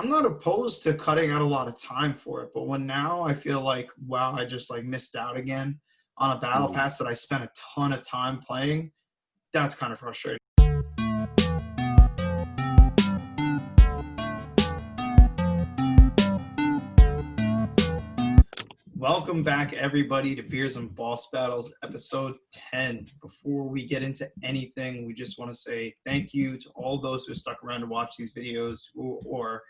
I'm not opposed to cutting out a lot of time for it, but when now I feel like, wow, I just like missed out again on a battle pass that I spent a ton of time playing, that's kind of frustrating. Welcome back, everybody, to Beers and Boss Battles, episode 10. Before we get into anything, we just want to say thank you to all those who stuck around to watch these videos, or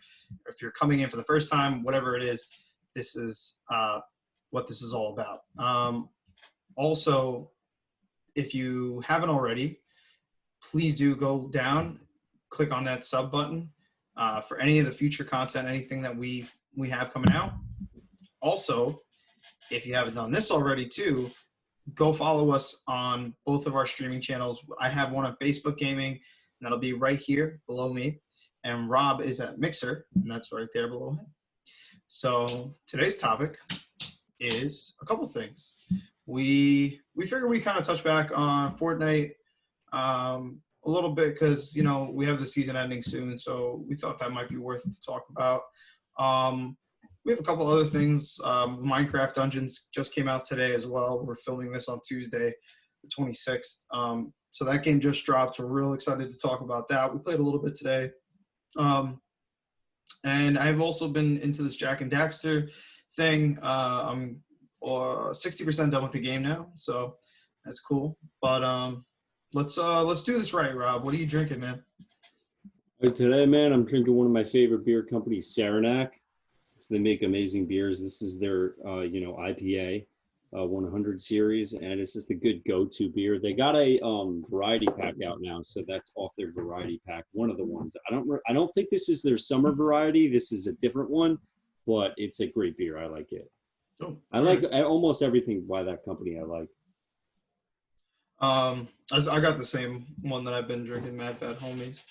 if you're coming in for the first time, whatever it is, this is what this is all about. Also, if you haven't already, please do go down, click on that sub button for any of the future content, anything that we have coming out. Also, if you haven't done this already too, go follow us on both of our streaming channels. I have one on Facebook Gaming, and that'll be right here below me. And Rob is at Mixer, and that's right there below him. So today's topic is a couple things. We figure we kind of touch back on Fortnite a little bit because, you know, we have the season ending soon, so we thought that might be worth it to talk about. We have a couple other things. Minecraft Dungeons just came out today as well. We're filming this on Tuesday, the 26th. So that game just dropped. We're real excited to talk about that. We played a little bit today. And I've also been into this Jack and Daxter thing. I'm 60% done with the game now, so that's cool. But let's do this right, Rob. What are you drinking, man? Today, man, I'm drinking one of my favorite beer companies, Saranac. So they make amazing beers. This is their, IPA 100 series, and it's just a good go-to beer. They got a variety pack out now, so that's off their variety pack. One of the ones. I don't think this is their summer variety. This is a different one, but it's a great beer. I like it. Oh, I like almost everything by that company. I like. I got the same one that I've been drinking, Mad Fat Homies.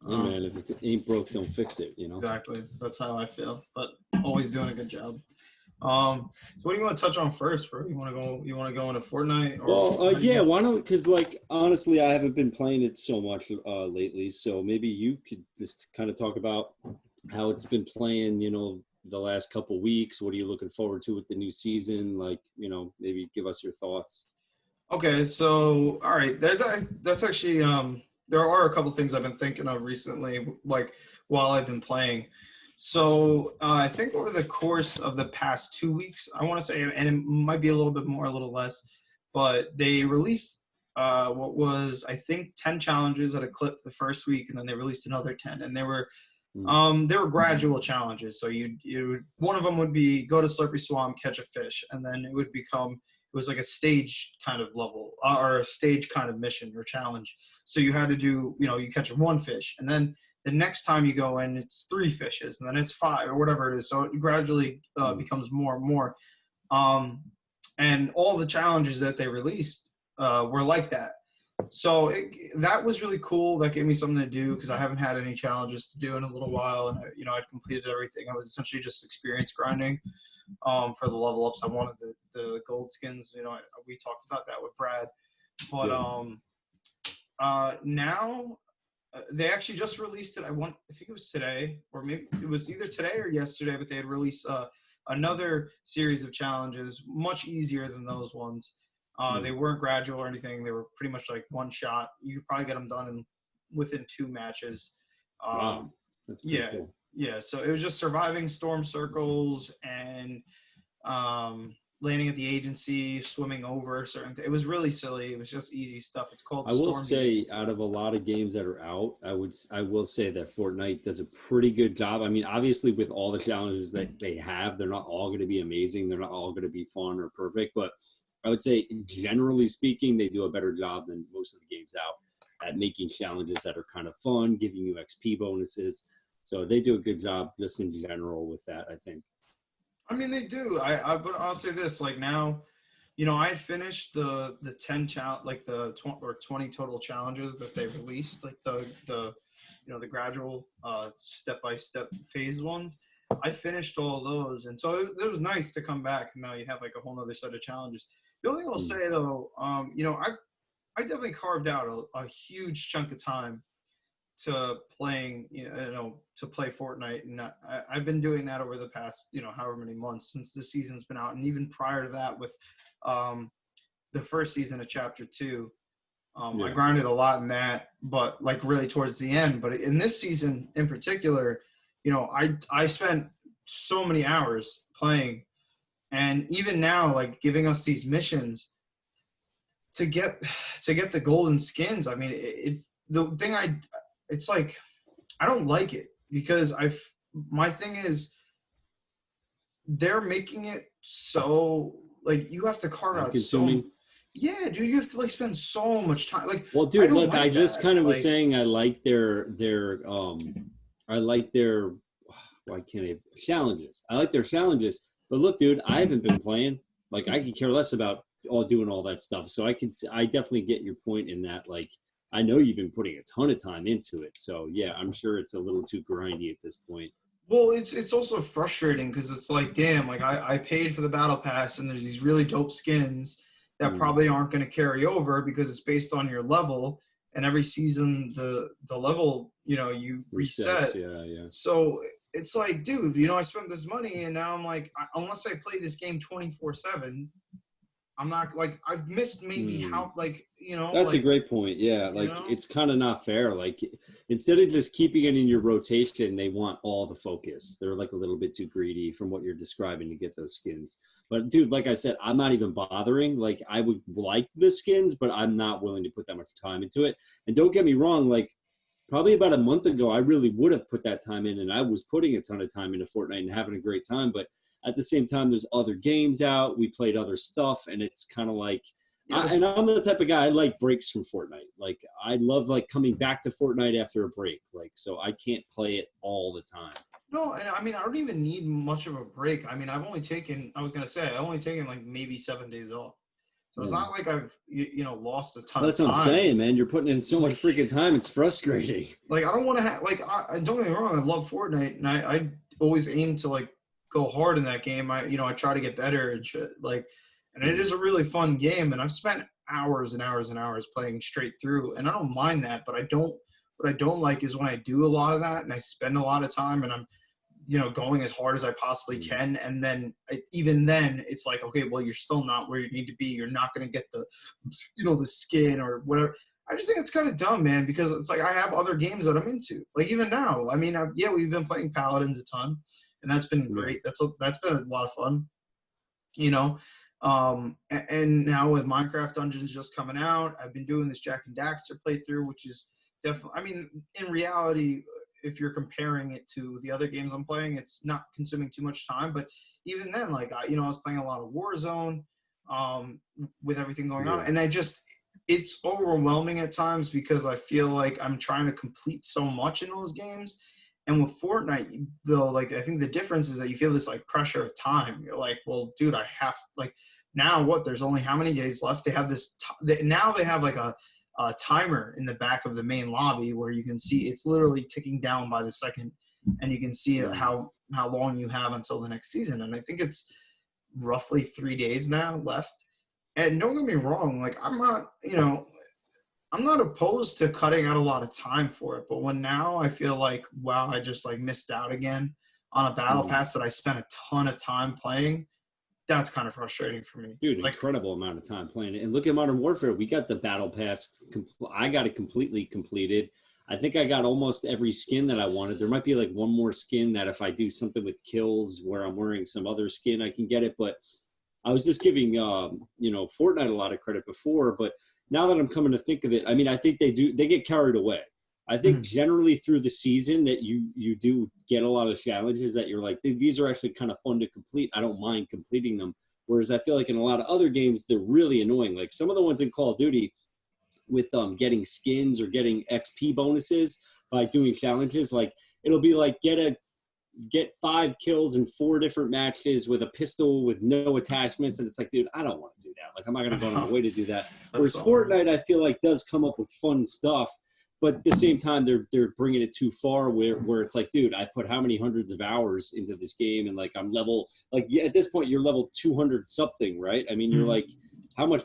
Yeah, man, if it ain't broke, don't fix it, you know? Exactly. That's how I feel, but always doing a good job. So what do you want to touch on first, bro? You want to go into Fortnite? Yeah, why don't, because, like, honestly, I haven't been playing it so much lately, so maybe you could just kind of talk about how it's been playing, you know, the last couple weeks. What are you looking forward to with the new season? Like, you know, maybe give us your thoughts. Okay, so, all right, that's actually, there are a couple things I've been thinking of recently, like, while I've been playing. So I think over the course of the past 2 weeks, I want to say, and it might be a little bit more, a little less, but they released what was, I think, 10 challenges at a clip the first week, and then they released another 10, and they were gradual challenges. So you one of them would be go to Slurpy Swamp, catch a fish, and then it was like a stage kind of level or a stage kind of mission or challenge. So you had to do, you catch one fish, and then the next time you go in, it's 3 fishes, and then it's 5 or whatever it is. So it gradually becomes more and more. And all the challenges that they released were like that. So that was really cool. That gave me something to do because I haven't had any challenges to do in a little while, and I'd completed everything. I was essentially just experience grinding for the level ups. I wanted the gold skins. We talked about that with Brad, but now they actually just released it. I think it was today, or maybe it was either today or yesterday. But they had released another series of challenges, much easier than those ones. They weren't gradual or anything. They were pretty much like one shot. You could probably get them done within 2 matches. Wow, that's pretty cool. Yeah. So it was just surviving storm circles and landing at the agency, swimming over certain. It was really silly. It was just easy stuff. It's called. I will say, out of a lot of games that are out, I will say that Fortnite does a pretty good job. I mean, obviously, with all the challenges that they have, they're not all going to be amazing. They're not all going to be fun or perfect, but I would say, generally speaking, they do a better job than most of the games out at making challenges that are kind of fun, giving you XP bonuses. So they do a good job just in general with that, I think. I mean, they do. But I'll say this: like now, I finished the 10 like the 20 total challenges that they released, like the gradual step-by-step phase ones. I finished all those, and so it was nice to come back. Now you have like a whole other set of challenges. The only thing I'll say though, I definitely carved out a huge chunk of time to playing, to play Fortnite, and I've been doing that over the past, however many months since the season's been out, and even prior to that with the first season of Chapter 2. I grinded a lot in that, but like really towards the end. But in this season in particular, I spent so many hours playing, and even now, like giving us these missions to get the golden skins. I mean, it's like I don't like it because my thing is they're making it so like you have to carve out consuming. Yeah, dude, you have to like spend so much time. Like, well, dude, look, like I just kind of was saying I like their why can't I challenges? I like their challenges, but look, dude, I haven't been playing. Like, I could care less about doing all that stuff. So I definitely get your point in that. Like, I know you've been putting a ton of time into it. So yeah, I'm sure it's a little too grindy at this point. Well, it's also frustrating because it's like, damn, like I paid for the battle pass and there's these really dope skins that probably aren't going to carry over because it's based on your level, and every season the level, you reset. Resets, yeah. So it's like, dude, I spent this money and now I'm like, unless I play this game 24/7, I'm not like I've missed maybe how like that's a great point. Yeah, like it's kind of not fair. Like instead of just keeping it in your rotation, they want all the focus. They're like a little bit too greedy from what you're describing to get those skins. But dude, like I said, I'm not even bothering. Like I would like the skins, but I'm not willing to put that much time into it. And don't get me wrong, like probably about a month ago, I really would have put that time in, and I was putting a ton of time into Fortnite and having a great time. But at the same time, there's other games out. We played other stuff, and it's kind of like, and I'm the type of guy, I like breaks from Fortnite. Like, I love, like, coming back to Fortnite after a break. Like, so I can't play it all the time. No, and I mean, I don't even need much of a break. I mean, I've only taken like maybe 7 days off. So it's not like I've, lost a ton of time. That's what I'm saying, man. You're putting in so much freaking time. It's frustrating. Like, I don't want to have, like, I don't get me wrong. I love Fortnite, and I always aim to, like, go hard in that game. I try to get better and shit. Like, and it is a really fun game, and I've spent hours and hours and hours playing straight through, and I don't mind that. But what I don't like is when I do a lot of that and I spend a lot of time and I'm, going as hard as I possibly can, and then even then it's like, okay, well, you're still not where you need to be. You're not going to get the, the skin or whatever. I just think it's kind of dumb, man, because it's like I have other games that I'm into. Like even now, I mean, we've been playing Paladins a ton. And that's been great. That's been a lot of fun, And now with Minecraft Dungeons just coming out, I've been doing this Jack and Daxter playthrough, which is definitely. I mean, in reality, if you're comparing it to the other games I'm playing, it's not consuming too much time. But even then, like I was playing a lot of Warzone, with everything going on, and it's overwhelming at times because I feel like I'm trying to complete so much in those games. And with Fortnite, though, like I think the difference is that you feel this like pressure of time. You're like, well, dude, I have like now what? There's only how many days left? They have this. Now they have like a timer in the back of the main lobby where you can see it's literally ticking down by the second, and you can see how long you have until the next season. And I think it's roughly 3 days now left. And don't get me wrong, like I'm not opposed to cutting out a lot of time for it, but when now I feel like, wow, I just like missed out again on a battle pass that I spent a ton of time playing, that's kind of frustrating for me. Dude, like, incredible amount of time playing it. And look at Modern Warfare. We got the battle pass. I got it completely completed. I think I got almost every skin that I wanted. There might be like one more skin that if I do something with kills where I'm wearing some other skin, I can get it. But I was just giving, Fortnite a lot of credit before, but now that I'm coming to think of it, I mean, I think they get carried away. I think generally through the season that you do get a lot of challenges that you're like, these are actually kind of fun to complete. I don't mind completing them. Whereas I feel like in a lot of other games, they're really annoying. Like some of the ones in Call of Duty with getting skins or getting XP bonuses by doing challenges, like it'll be like get 5 kills in 4 different matches with a pistol with no attachments, and it's like, dude, I don't want to do that. Like I'm not going to go on my way to do that. Whereas Fortnite, I feel like does come up with fun stuff, but at the same time, they're bringing it too far where it's like, dude, I put how many hundreds of hours into this game, and like I'm level, like at this point you're level 200 something, right? I mean, you're like how much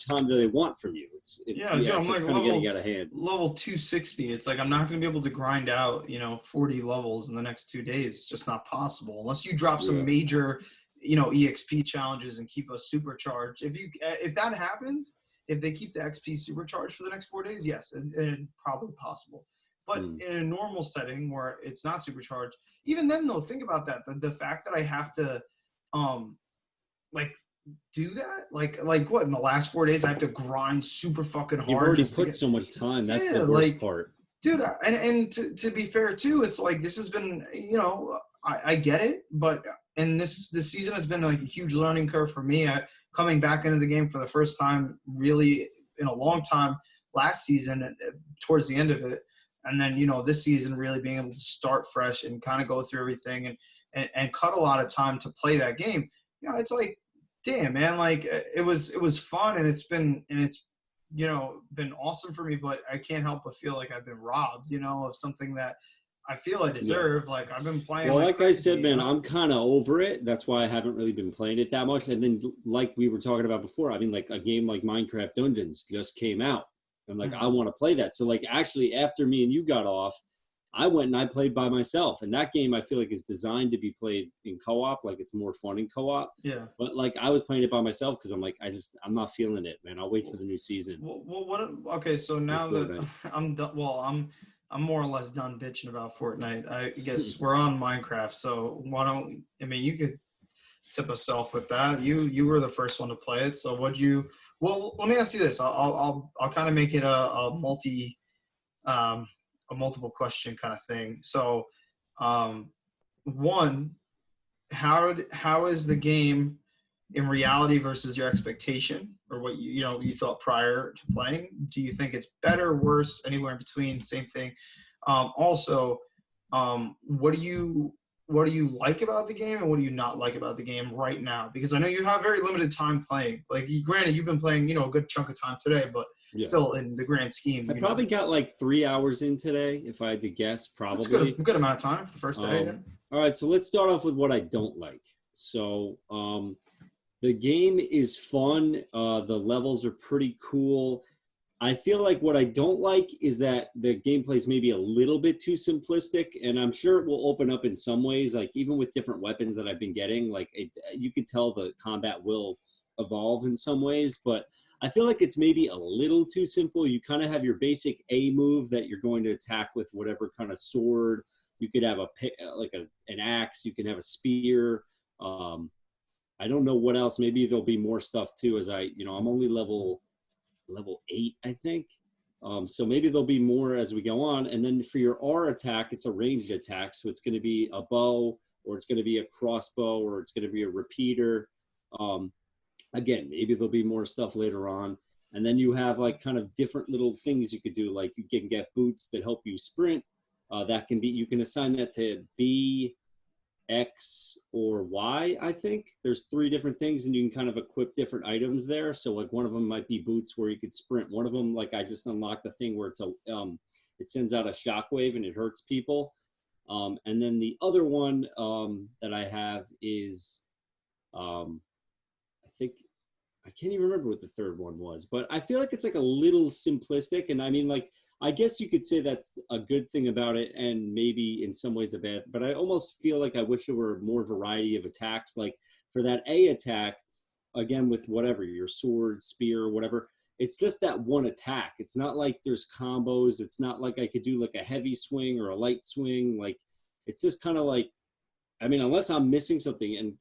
time do they want from you? Yeah, dude, I'm so it's like kind of getting out of hand. level 260. It's like I'm not going to be able to grind out, 40 levels in the next 2 days. It's just not possible unless you drop some Yeah. major, EXP challenges and keep us supercharged. If that happens, if they keep the XP supercharged for the next 4 days, yes, it's probably possible. But in a normal setting where it's not supercharged, even then though, think about that. The fact that I have to, like do that, like what, in the last 4 days I have to grind super fucking hard. You've already just to put get, so much time. That's yeah, the worst like, part. dude. And to be fair too, it's like this has been, I get it, but and this season has been like a huge learning curve for me. Coming back into the game for the first time really in a long time last season, towards the end of it, and then this season really being able to start fresh and kind of go through everything and cut a lot of time to play that game. It's like, damn, man, like it was fun, and it's been been awesome for me, but I can't help but feel like I've been robbed, of something that I feel I deserve. Yeah. Like I've been playing. Well, like crazy, I said, man, I'm kind of over it. That's why I haven't really been playing it that much. And then, like we were talking about before, I mean, like a game like Minecraft Dungeons just came out, and like I want to play that. So, like, actually, after me and you got off, I went and I played by myself. And that game, I feel like, is designed to be played in co-op. Like, it's more fun in co-op. Yeah. But like, I was playing it by myself because I'm like, I'm not feeling it, man. I'll wait for the new season. Well, what? Okay, so now that I'm done, I'm more or less done bitching about Fortnite. I guess we're on Minecraft, so why don't? I mean, you could tip us off with that. You were the first one to play it, so what'd you? Well, let me ask you this. I'll kind of make it a multiple question kind of thing. So, one, how is the game in reality versus your expectation, or what you thought prior to playing? Do you think it's better, worse, anywhere in between, same thing? Also, what do you like about the game, and what do you not like about the game right now? Because I know you have very limited time playing. Like, granted, you've been playing a good chunk of time today, but still, in the grand scheme, I probably got like 3 hours in today, if I had to guess. Probably. That's good amount of time for the first day. Yeah. All right, so let's start off with what I don't like. So, the game is fun. The levels are pretty cool. I feel like what I don't like is that the gameplay is maybe a little bit too simplistic, and I'm sure it will open up in some ways. Like, even with different weapons that I've been getting, like you could tell the combat will evolve in some ways, but I feel like it's maybe a little too simple. You kind of have your basic A move that you're going to attack with whatever kind of sword. You could have an axe. You can have a spear. I don't know what else. Maybe there'll be more stuff too. As I'm only level 8, I think. So maybe there'll be more as we go on. And then for your R attack, it's a ranged attack. So it's going to be a bow, or it's going to be a crossbow, or it's going to be a repeater. Again, maybe there'll be more stuff later on. And then you have like kind of different little things you could do. Like you can get boots that help you sprint. You can assign that to B, X, or Y, I think. There's 3 different things, and you can kind of equip different items there. So like one of them might be boots where you could sprint. One of them, like I just unlocked the thing where it sends out a shockwave and it hurts people. And then the other one that I have is, I can't even remember what the third one was, but I feel like it's like a little simplistic. And I mean, like, I guess you could say that's a good thing about it, and maybe in some ways a bad, but I almost feel like I wish there were more variety of attacks. Like for that A attack, again, with whatever, your sword, spear, whatever, it's just that one attack. It's not like there's combos. It's not like I could do like a heavy swing or a light swing. Like, it's just kind of like, I mean, unless I'm missing something, and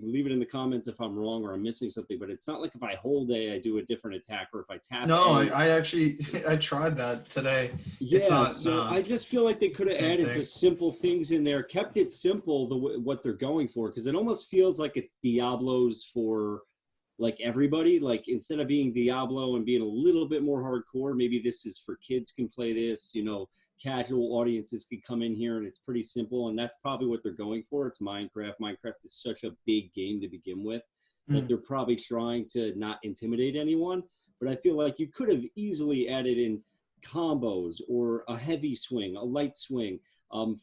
leave it in the comments if I'm wrong or I'm missing something, but it's not like if I hold A, I do a different attack, or if I tap No, A. I actually, I tried that today. Yeah, so I just feel like they could have added just simple things in there, kept it simple, what they're going for, because it almost feels like it's Diablo's for like everybody. Like, instead of being Diablo and being a little bit more hardcore, maybe this is for kids can play this, casual audiences could come in here, and it's pretty simple, and that's probably what they're going for. It's Minecraft. Minecraft is such a big game to begin with that they're probably trying to not intimidate anyone. But I feel like you could have easily added in combos, or a heavy swing, a light swing,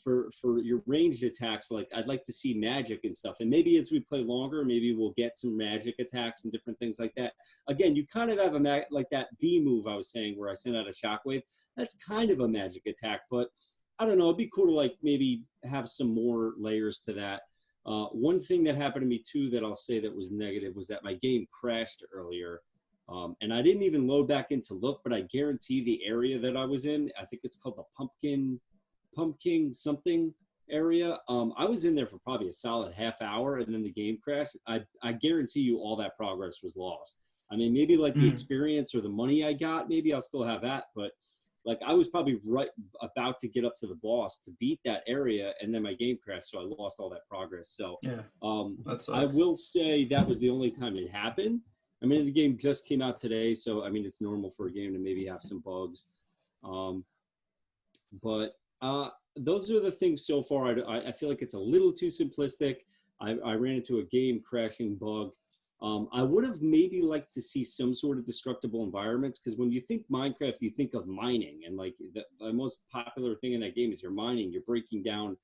For your ranged attacks, like I'd like to see magic and stuff. And maybe as we play longer, maybe we'll get some magic attacks and different things like that. Again, you kind of have like that B move I was saying where I send out a shockwave. That's kind of a magic attack, but I don't know. It'd be cool to like maybe have some more layers to that. One thing that happened to me too that I'll say that was negative was that my game crashed earlier. And I didn't even load back in to look, but I guarantee the area that I was in, I think it's called the pumpkin something area. I was in there for probably a solid half hour and then the game crashed. I guarantee you all that progress was lost. I mean, maybe like the experience or the money I got, maybe I'll still have that, but like I was probably right about to get up to the boss to beat that area and then my game crashed. So I lost all that progress. So Yeah, that I sucks. will say that was the only time it happened. I mean, the game just came out today. So, I mean, it's normal for a game to maybe have some bugs. Um, but those are the things so far. I feel like it's a little too simplistic. I ran into a game crashing bug. I would have maybe liked to see some sort of destructible environments because when you think Minecraft, you think of mining, and like the most popular thing in that game is you're mining. You're breaking down,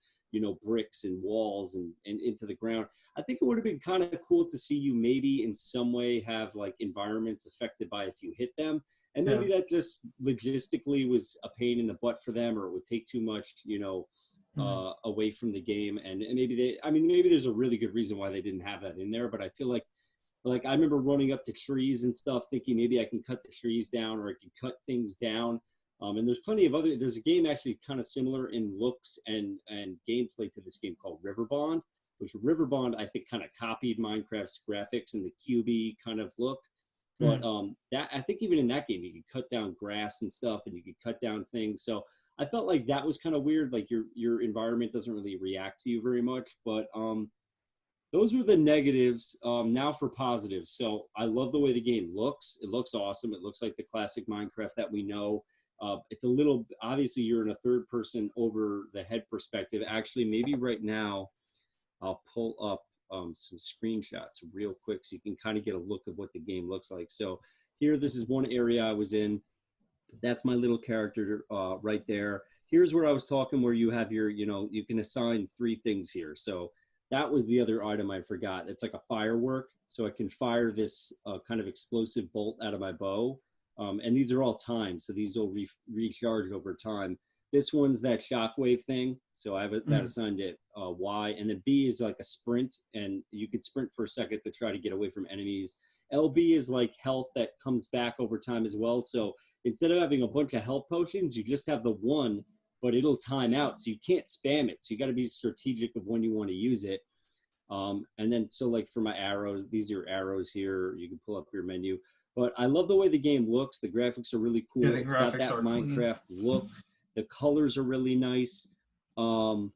bricks and walls and into the ground. I think it would have been kind of cool to see you maybe in some way have like environments affected by if you hit them. And Yeah. maybe that just logistically was a pain in the butt for them, or it would take too much, away from the game. And maybe maybe there's a really good reason why they didn't have that in there. But I feel like I remember running up to trees and stuff, thinking maybe I can cut the trees down or I can cut things down. And there's plenty of there's a game actually kind of similar in looks and gameplay to this game called Riverbond, which Riverbond I think kind of copied Minecraft's graphics and the cubey kind of look. But that I think even in that game you could cut down grass and stuff, and you could cut down things. So I felt like that was kind of weird. Like your environment doesn't really react to you very much. But those were the negatives. Now for positives. So I love the way the game looks. It looks awesome. It looks like the classic Minecraft that we know. It's a little obviously you're in a third person over the head perspective. Actually, maybe right now I'll pull up some screenshots real quick so you can kind of get a look of what the game looks like. So here, this is one area I was in. That's my little character right there. Here's where I was talking where you have your, you can assign 3 things here. So that was the other item I forgot. It's like a firework. So I can fire this kind of explosive bolt out of my bow. And these are all timed. So these will recharge over time. This one's that shockwave thing. So I have that assigned at Y. And then B is like a sprint. And you can sprint for a second to try to get away from enemies. LB is like health that comes back over time as well. So instead of having a bunch of health potions, you just have the one, but it'll time out. So you can't spam it. So you got to be strategic of when you want to use it. And then, so like for my arrows, these are arrows here. You can pull up your menu. But I love the way the game looks. The graphics are really cool. Yeah, the It's got graphics that are Minecraft clean. look. The colors are really nice. Cool.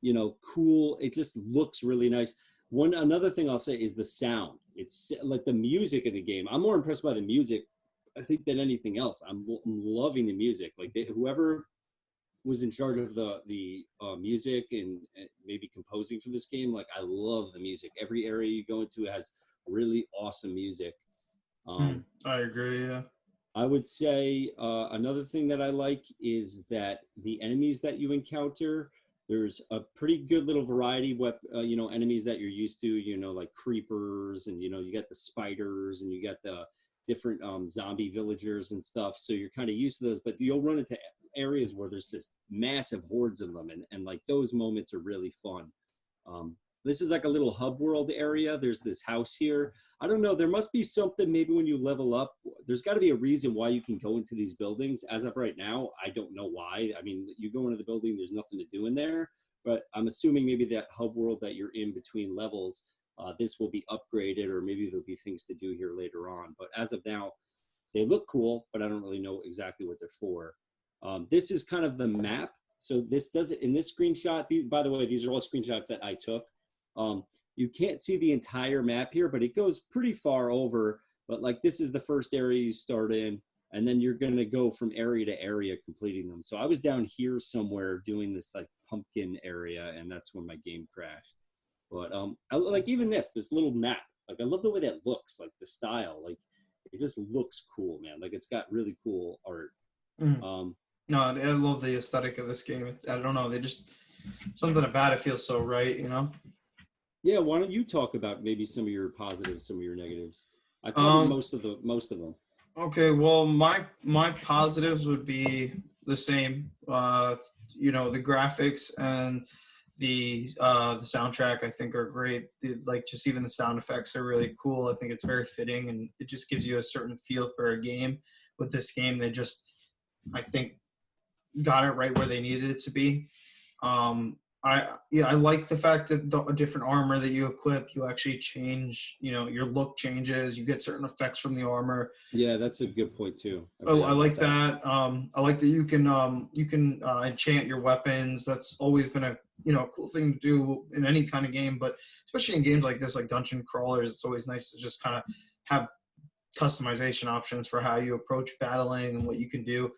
It just looks really nice. Another thing I'll say is the sound. It's like the music in the game. I'm more impressed by the music, I think, than anything else. I'm loving the music. Like whoever was in charge of the music and maybe composing for this game, like I love the music. Every area you go into has really awesome music. I agree. Yeah. I would say another thing that I like is that the enemies that you encounter, there's a pretty good little variety. Enemies that you're used to, like creepers, and you got the spiders, and you got the different zombie villagers and stuff. So you're kind of used to those, but you'll run into areas where there's just massive hordes of them, and like those moments are really fun. This is like a little hub world area. There's this house here. I don't know. There must be something maybe when you level up. There's got to be a reason why you can go into these buildings. As of right now, I don't know why. I mean, you go into the building, there's nothing to do in there. But I'm assuming maybe that hub world that you're in between levels, this will be upgraded, or maybe there'll be things to do here later on. But as of now, they look cool, but I don't really know exactly what they're for. This is kind of the map. So this does it in this screenshot. By the way, these are all screenshots that I took. You can't see the entire map here, but it goes pretty far over. But like this is the first area you start in, and then you're going to go from area to area completing them. So I was down here somewhere doing this like pumpkin area, and that's when my game crashed. But I like even this little map. Like I love the way that looks, like the style. Like it just looks cool, man. Like it's got really cool art. Mm. No, I love the aesthetic of this game. I don't know. They just something about it feels so right. You know. Yeah, why don't you talk about maybe some of your positives, some of your negatives? I covered Um. most of them. Okay. Well, my positives would be the same. The graphics and the soundtrack I think are great. Like just even the sound effects are really cool. I think it's very fitting and it just gives you a certain feel for a game. With this game, they just I think got it right where they needed it to be. I like the fact that the different armor that you equip, you actually change. Your look changes. You get certain effects from the armor. Yeah, that's a good point too. I Oh, I forgot about like that. that. I like that you can enchant your weapons. That's always been a cool thing to do in any kind of game, but especially in games like this, like dungeon crawlers, it's always nice to just kind of have customization options for how you approach battling and what you can do.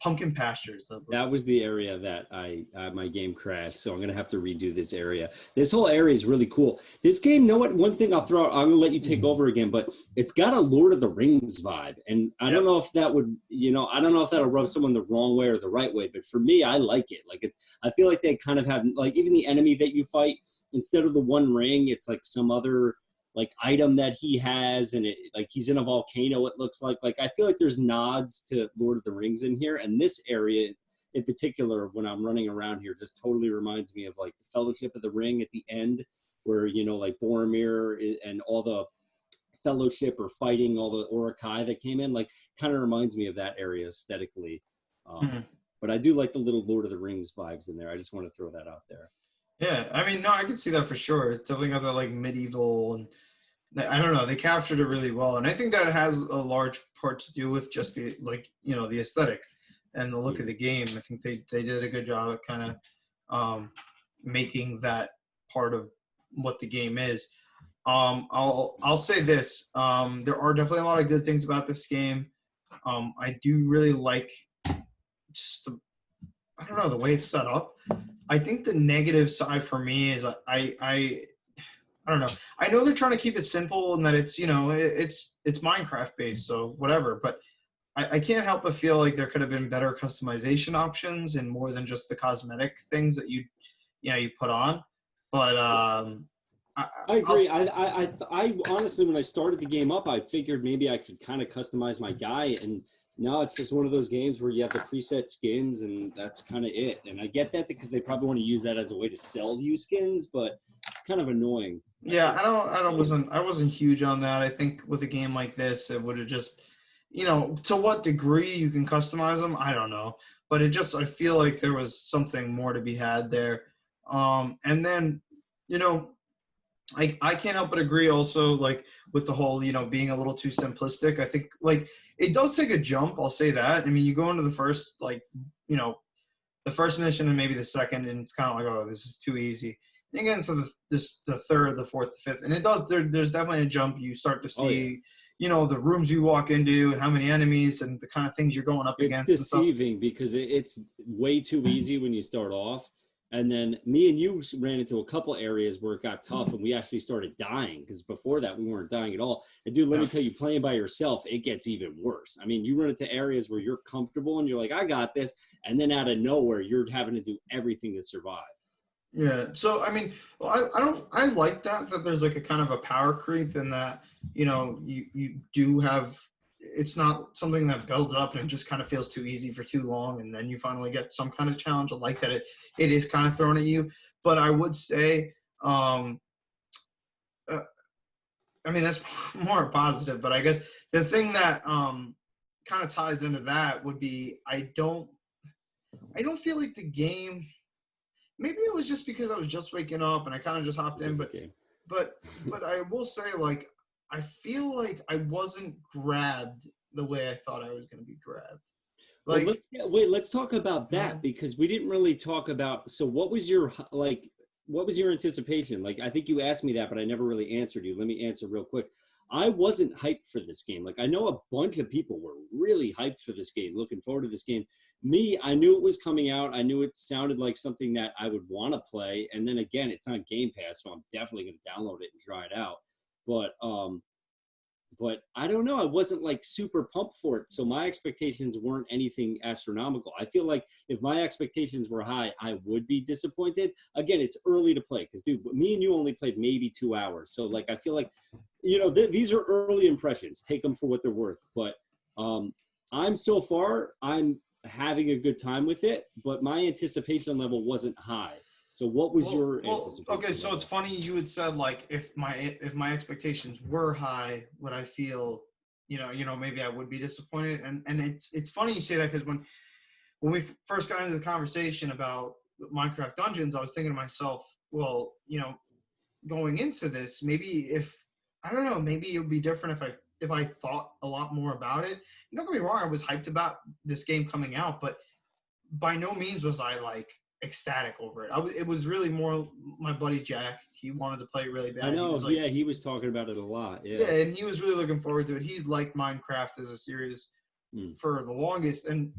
Pumpkin pastures. That was That was the area that my game crashed, so I'm gonna have to redo this area. This whole area is really cool. This game, know what? One thing I'll throw out, I'm gonna let you take over again, but it's got a Lord of the Rings vibe, and I don't yep. know if that would, I don't know if that'll rub someone the wrong way or the right way, but for me, I like it. I feel like they kind of have like even the enemy that you fight, instead of the one ring, it's like some other like item that he has, and it like he's in a volcano. It looks like I feel like there's nods to Lord of the Rings in here, and this area in particular, when I'm running around here, just totally reminds me of like the Fellowship of the Ring at the end, where like Boromir and all the Fellowship are fighting all the Orokai that came in. Like, kind of reminds me of that area aesthetically. Mhm. But I do like the little Lord of the Rings vibes in there. I just want to throw that out there. Yeah, I mean, no, I can see that for sure. It's definitely got that like medieval and I don't know. They captured it really well, and I think that it has a large part to do with just the aesthetic and the look of Mhm. the game. I think they did a good job at kind of making that part of what the game is. I'll say this: there are definitely a lot of good things about this game. I do really like just I don't know the way it's set up. I think the negative side for me is I don't know. I know they're trying to keep it simple and that it's it's Minecraft based, so whatever. But I can't help but feel like there could have been better customization options and more than just the cosmetic things that you put on. But I, I I'll agree. I honestly, when I started the game up, I figured maybe I could kind of customize my guy, and now it's just one of those games where you have the preset skins, and that's kind of it. And I get that because they probably want to use that as a way to sell you skins, but it's kind of annoying, I yeah, think. I wasn't huge on that. I think with a game like this, it would have just to what degree you can customize them, I don't know. But I feel like there was something more to be had there. And then, you know, I can't help but agree also like with the whole being a little too simplistic. I think like it does take a jump. I'll say that. I mean, you go into the first you know the first mission and maybe the second, and it's kind of like, oh, this is too easy. And you get into the third, the fourth, the fifth, and it does. There's definitely a jump. You start to Oh yeah. see the rooms you walk into and how many enemies and the kind of things you're going up It's against and stuff. deceiving because it's way too easy when you start off. And then me and you ran into a couple areas where it got tough and we actually started dying because before that we weren't dying at all. And dude, let Yeah. me tell you, playing by yourself, it gets even worse. I mean, you run into areas where you're comfortable and you're like, I got this. And then out of nowhere, you're having to do everything to survive. Yeah. So I mean, well, I don't I like that there's like a kind of a power creep in that you do have it's not something that builds up and it just kind of feels too easy for too long and then you finally get some kind of challenge. I like that it is kind of thrown at you, but I would say uh, I mean that's more positive, but I guess the thing that kind of ties into that would be I don't feel like the game. Maybe it was just because I was just waking up and I kind of just hopped in, Different game. but but I will say like I feel like I wasn't grabbed the way I thought I was going to be grabbed. Well, Like, let's talk about that because we didn't really talk about. So, what was your like? What was your anticipation? Like, I think you asked me that, but I never really answered you. Let me answer real quick. I wasn't hyped for this game. Like, I know a bunch of people were really hyped for this game, looking forward to this game. Me, I knew it was coming out. I knew it sounded like something that I would want to play. And then again, it's on Game Pass, so I'm definitely going to download it and try it out. But but I don't know. I wasn't like super pumped for it. So my expectations weren't anything astronomical. I feel like if my expectations were high, I would be disappointed. Again, it's early to play because, dude, me and you only played maybe 2 hours. So, like, I feel like, these are early impressions. Take them for what they're worth. But I'm having a good time with it, but my anticipation level wasn't high. So what was your anticipation okay. So level? it's funny you had said like if my expectations were high, would I feel, maybe I would be disappointed. And it's funny you say that because when we first got into the conversation about Minecraft Dungeons, I was thinking to myself, well, going into this, maybe if I don't know, maybe it would be different if I thought a lot more about it. Don't get me wrong, I was hyped about this game coming out, but by no means was I like ecstatic over it. It was really more my buddy Jack. He wanted to play it really I bad. He know, was like, yeah, he was talking about it a lot. yeah, Yeah. and he was really looking forward to it. He liked Minecraft as a series Mm. for the longest, and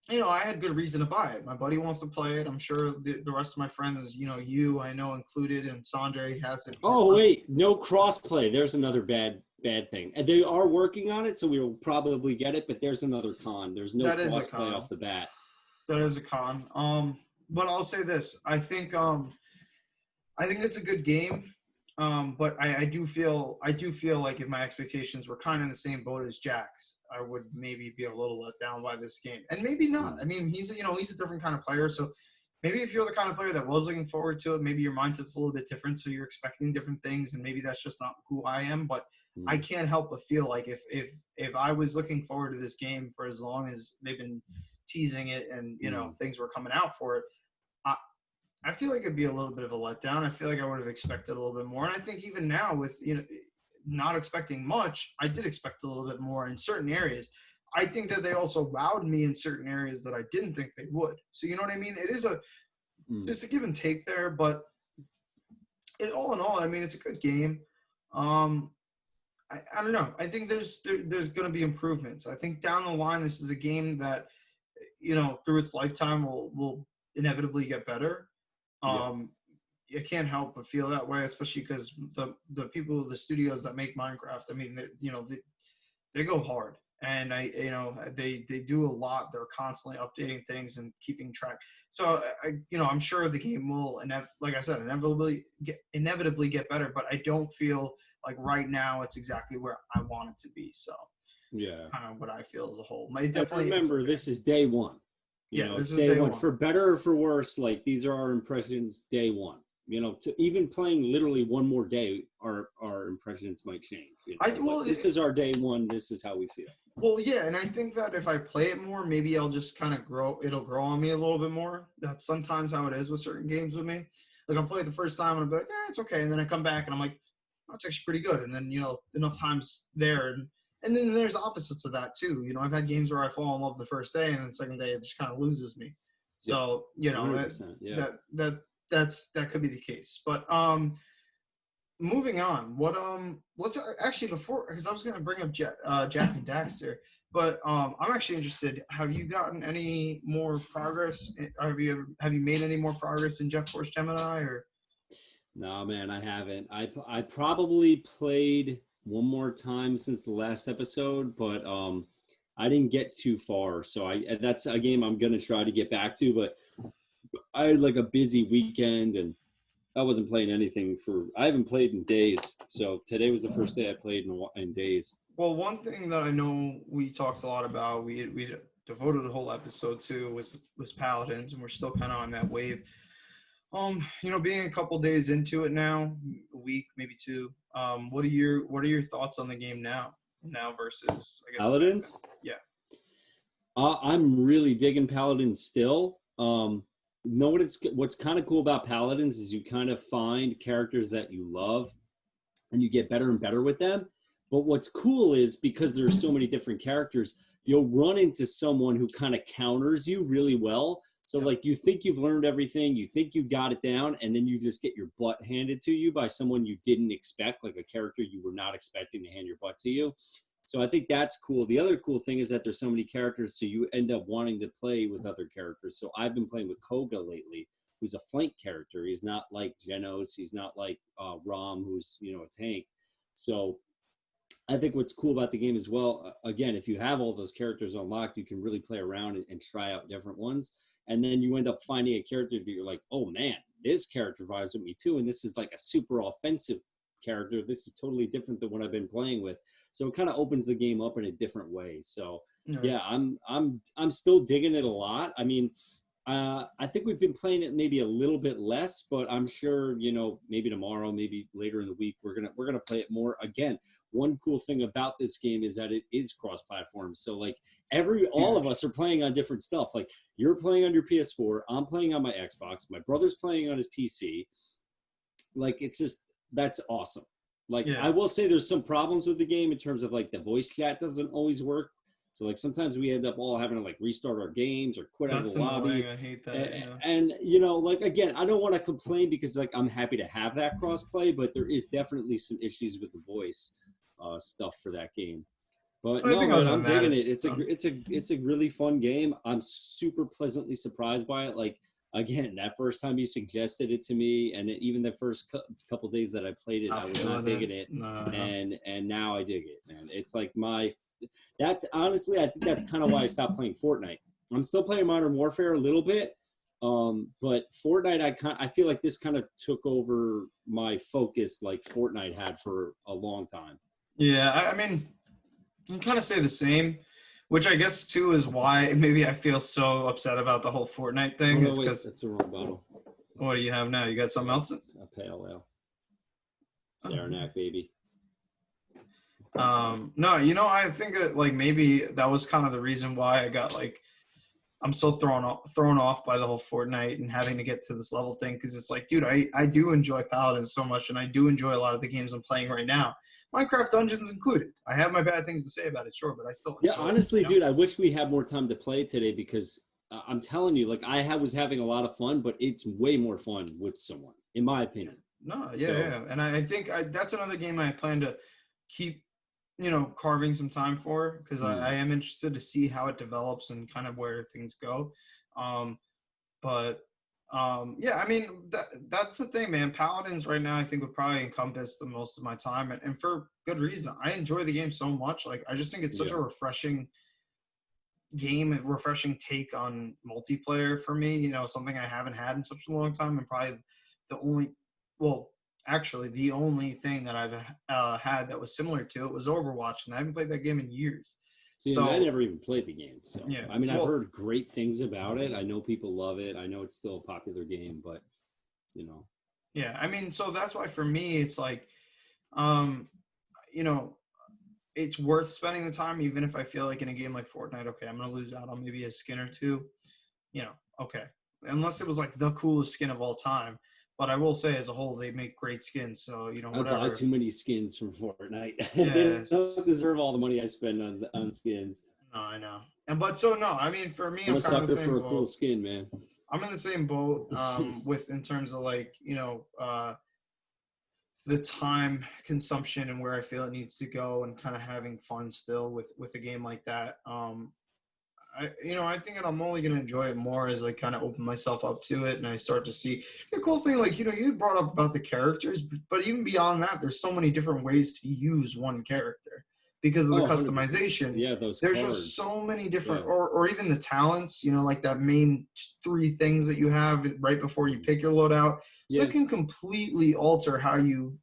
I had good reason to buy it. My buddy wants to play it. I'm sure the rest of my friends, I know included, and Sanjay has it. Oh wait, no crossplay. There's another bad thing. And they are working on it, so we'll probably get it. But there's another con. There's no That is a crossplay con. off the bat. That is a con. But I'll say this: I think it's a good game. But I do feel like if my expectations were kind of in the same boat as Jack's, I would maybe be a little let down by this game, and maybe not. I mean, he's a different kind of player, so maybe if you're the kind of player that was looking forward to it, maybe your mindset's a little bit different, so you're expecting different things, and maybe that's just not who I am. But I can't help but feel like if I was looking forward to this game for as long as they've been teasing it, and things were coming out for it, I feel like it'd be a little bit of a letdown. I feel like I would have expected a little bit more. And I think even now with, not expecting much, I did expect a little bit more in certain areas. I think that they also wowed me in certain areas that I didn't think they would. So you know what I mean? It's a give and take there, but all in all, I mean, it's a good game. I don't know. I think there's going to be improvements. I think down the line, this is a game that, through its lifetime will inevitably get better. You can't help but feel that way, especially because the people, the studios that make Minecraft, I mean, they go hard, and they do a lot. They're constantly updating things and keeping track. So I'm sure the game will, like I said, inevitably get better. But I don't feel like right now it's exactly where I want it to be. So Yeah. kind of what I feel as a whole. Remember, this is day one. This it's is day day one. one. For better or for worse, like these are our impressions day one. To even playing literally one more day, our impressions might change. This is our day one. This is how we feel. Well, yeah, and I think that if I play it more, maybe I'll just kind of grow. It'll grow on me a little bit more. That's sometimes how it is with certain games with me. Like I'll play it the first time and I'll be like, it's okay, and then I come back and I'm like, oh, it's actually pretty good. And then enough times there, and then there's opposites of that too. I've had games where I fall in love the first day, and then the second day it just kind of loses me. So that could be the case. But moving on, let's actually, before, because I was going to bring up Jack and Daxter, but I'm actually interested. Have you gotten any more progress? Have you made any more progress in Jet Force Gemini or? No, man, I haven't. I probably played one more time since the last episode, but I didn't get too far. So that's a game I'm gonna try to get back to, but I had like a busy weekend and I wasn't playing anything I haven't played in days. So today was the first day I played in days. Well, one thing that I know we talked a lot about, we devoted a whole episode to was Paladins, and we're still kind of on that wave. Being a couple days into it now, a week, maybe two. What are your thoughts on the game now versus, I guess, Paladins? Yeah. I'm really digging Paladins still. What's kind of cool about Paladins is you kind of find characters that you love and you get better and better with them. But what's cool is because there's so many different characters, you'll run into someone who kind of counters you really well. So like you think you've learned everything, you think you got it down, and then you just get your butt handed to you by someone you didn't expect, like a character you were not expecting to hand your butt to you. So I think that's cool. The other cool thing is that there's so many characters, so you end up wanting to play with other characters. So I've been playing with Koga lately, who's a flank character. He's not like Genos. He's not like Rom, who's a tank. So I think what's cool about the game as well, again, if you have all those characters unlocked, you can really play around and try out different ones. And then you end up finding a character that you're like, oh man, this character vibes with me too. And this is like a super offensive character. This is totally different than what I've been playing with. So it kind of opens the game up in a different way. So Yeah. yeah, I'm still digging it a lot. I mean, I think we've been playing it maybe a little bit less, but I'm sure, you know, maybe tomorrow, maybe later in the week, we're gonna play it more. Again, one cool thing about this game is that it is cross-platform. So like all of us are playing on different stuff. Like you're playing on your PS4, I'm playing on my Xbox, my brother's playing on his PC. Like it's just that's awesome. Like Yeah. I will say there's some problems with the game in terms of like the voice chat doesn't always work. So like sometimes we end up all having to like restart our games or quit out of That's the lobby. annoying. I hate that. Yeah. And you know, like again, I don't want to complain because like I'm happy to have that crossplay, but there is definitely some issues with the voice stuff for that game. But But I no, think other man, than I'm that, digging it's it. It's a really fun game. I'm super pleasantly surprised by it. Like again, that first time you suggested it to me, and even the first couple days that I played it, I was not digging it, No, no. and now I dig it, man. It's like that's honestly, I think that's kind of why I stopped playing Fortnite. I'm still playing Modern Warfare a little bit, but Fortnite, I feel like this kind of took over my focus, like Fortnite had for a long time. Yeah, I mean, I kind of say the same, which I guess too is why maybe I feel so upset about the whole Fortnite thing. Oh no, Is wait, because that's the wrong bottle. what do you have now? You got something else? A pale ale. Saranac, baby. No, you know, I think that like maybe that was kind of the reason why I got like I'm so thrown off by the whole Fortnite and having to get to this level thing because it's like, dude, I do enjoy Paladins so much, and I do enjoy a lot of the games I'm playing right now. Minecraft Dungeons included. I have my bad things to say about it, sure, but I still Yeah, enjoy honestly, it. You know? dude, I wish we had more time to play today because I'm telling you, like was having a lot of fun, but it's way more fun with someone, in my opinion. No, yeah, So, yeah, and I think that's another game I plan to keep, you know, carving some time for because I am interested to see how it develops and kind of where things go. Um, but yeah, I mean that's the thing, man. Paladins right now I think would probably encompass the most of my time, and for good reason. I enjoy the game so much. Like I just think it's such a refreshing game, a refreshing take on multiplayer for me. You know, something I haven't had in such a long time, and probably the only, well, actually the only thing that I've had that was similar to it was Overwatch, and I haven't played that game in years. see, So and I never even played the game. So, yeah, I mean, I've well, heard great things about it. I know people love it. I know it's still a popular game, but you know, yeah. I mean, so that's why for me it's like, um, you know, it's worth spending the time, even if I feel like in a game like Fortnite, okay, I'm gonna lose out on maybe a skin or two. You know, okay, unless it was like the coolest skin of all time. But I will say, as a whole, they make great skins. So you know, I buy whatever. too many skins from Fortnite. They Yes. don't deserve all the money I spend on skins. No, I know. And but so no, I mean, for me, I'm I'm a kind of the sucker same for a cool boat. skin, man. I'm in the same boat with in terms of like the time consumption and where I feel it needs to go, and kind of having fun still with a game like that. I think I'm only gonna enjoy it more as I kind of open myself up to it and I start to see the cool thing. Like you brought up about the characters, but even beyond that, there's so many different ways to use one character because of the Oh, 100%. customization. Yeah, those There's just cards. so many different, Yeah. or even the talents. You know, like that main three things that you have right before you pick your loadout. So Yeah. it can completely alter how you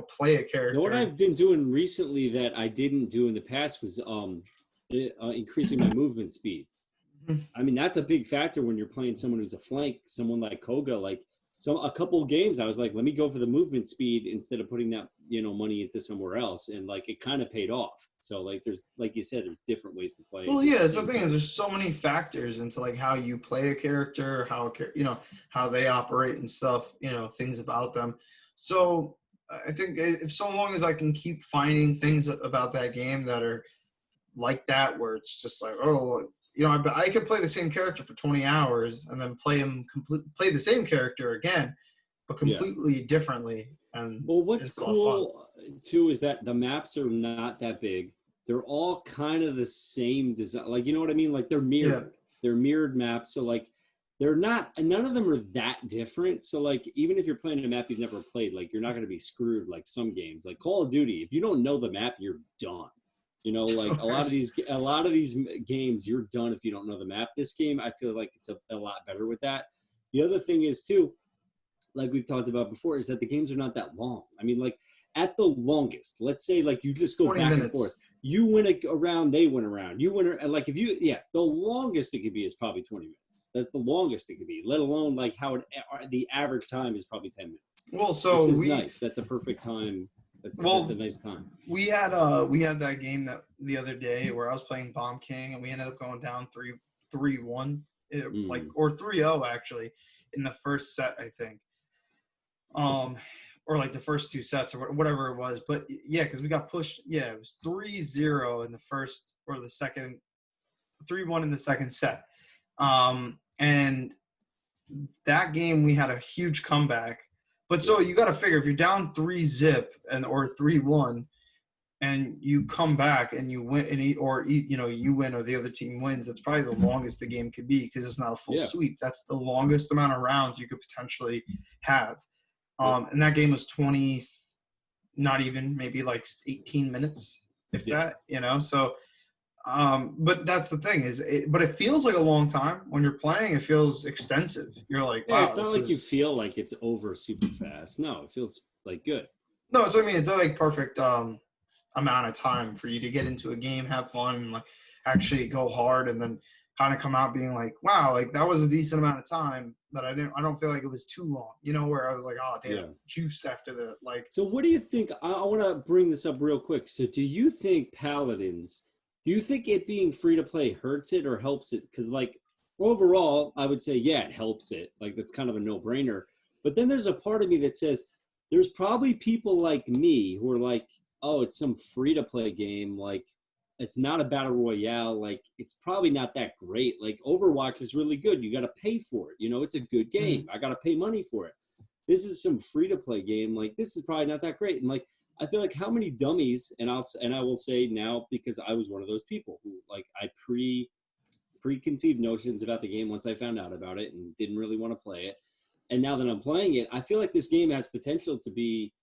play a Now, what character. I've been doing recently that I didn't do in the past was increasing my movement speed. I mean, that's a big factor when you're playing someone who's a flank, someone like Koga. Like a couple of games, I was like, let me go for the movement speed instead of putting that money into somewhere else, and like it kind of paid off. So like there's like you said, there's different ways to play. Well, With yeah, the that's the same thing is character. there's so many factors into like how you play a character, how they operate and stuff, things about them. So I think if so long as I can keep finding things about that game that are like that, where it's just like, oh, I could play the same character for 20 hours and then play the same character again, but Yeah. completely differently, and Well, what's it's a lot of fun. cool too is that the maps are not that big. They're all kind of the same design. Like, you know what I mean? Like Yeah, they're mirrored maps. So like none of them are that different. So like, even if you're playing a map you've never played, like you're not going to be screwed like some games. Like Call of Duty, if you don't know the map, you're done. You know, like a lot of these games, you're done if you don't know the map. This game, I feel like it's a lot better with that. The other thing is too, like we've talked about before, is that the games are not that long. I mean, like at the longest, let's say like you just go 20 back minutes. and forth. You win a round, they win a round. You win, like if you, yeah, the longest it could be is probably 20 minutes. That's the longest it could be, let alone like how the average time is probably 10 minutes. Well, so which is nice. That's a perfect time. That's a nice time. We had that game that the other day where I was playing Bomb King and we ended up going down 3-1, like or 3-0 actually in the first set, I think. Or like the first two sets or whatever it was. But yeah, because we got pushed. Yeah, it was 3-0 in the first or the second, 3-1 in the second set. And that game we had a huge comeback. But so you got to figure if you're down 3-0 or 3-1 and you come back and you win you win or the other team wins, that's probably the longest the game could be because it's not a full sweep. That's the longest amount of rounds you could potentially have. And that game was 20, not even, maybe like 18 minutes, if that, so but that's the thing but it feels like a long time when you're playing. It feels extensive. You're like, wow, it's not like you feel like it's over super fast. No, it feels like good. No, it's what I mean. It's not like perfect amount of time for you to get into a game, have fun, and like actually go hard, and then kind of come out being like, wow, like that was a decent amount of time, but I don't feel like it was too long, where I was like, oh damn, juice after the like. So what do you think? I want to bring this up real quick. So do you think Paladins, do you think it being free to play hurts it or helps it? Because like overall, I would say, yeah, it helps it. Like that's kind of a no-brainer. But then there's a part of me that says there's probably people like me who are like, oh, it's some free to play game. Like it's not a battle royale. Like it's probably not that great. Like Overwatch is really good. You got to pay for it. It's a good game. I got to pay money for it. This is some free to play game. Like this is probably not that great. And like, I feel like how many dummies, and I will say now because I was one of those people who like I preconceived notions about the game once I found out about it and didn't really want to play it. And now that I'm playing it, I feel like this game has potential to be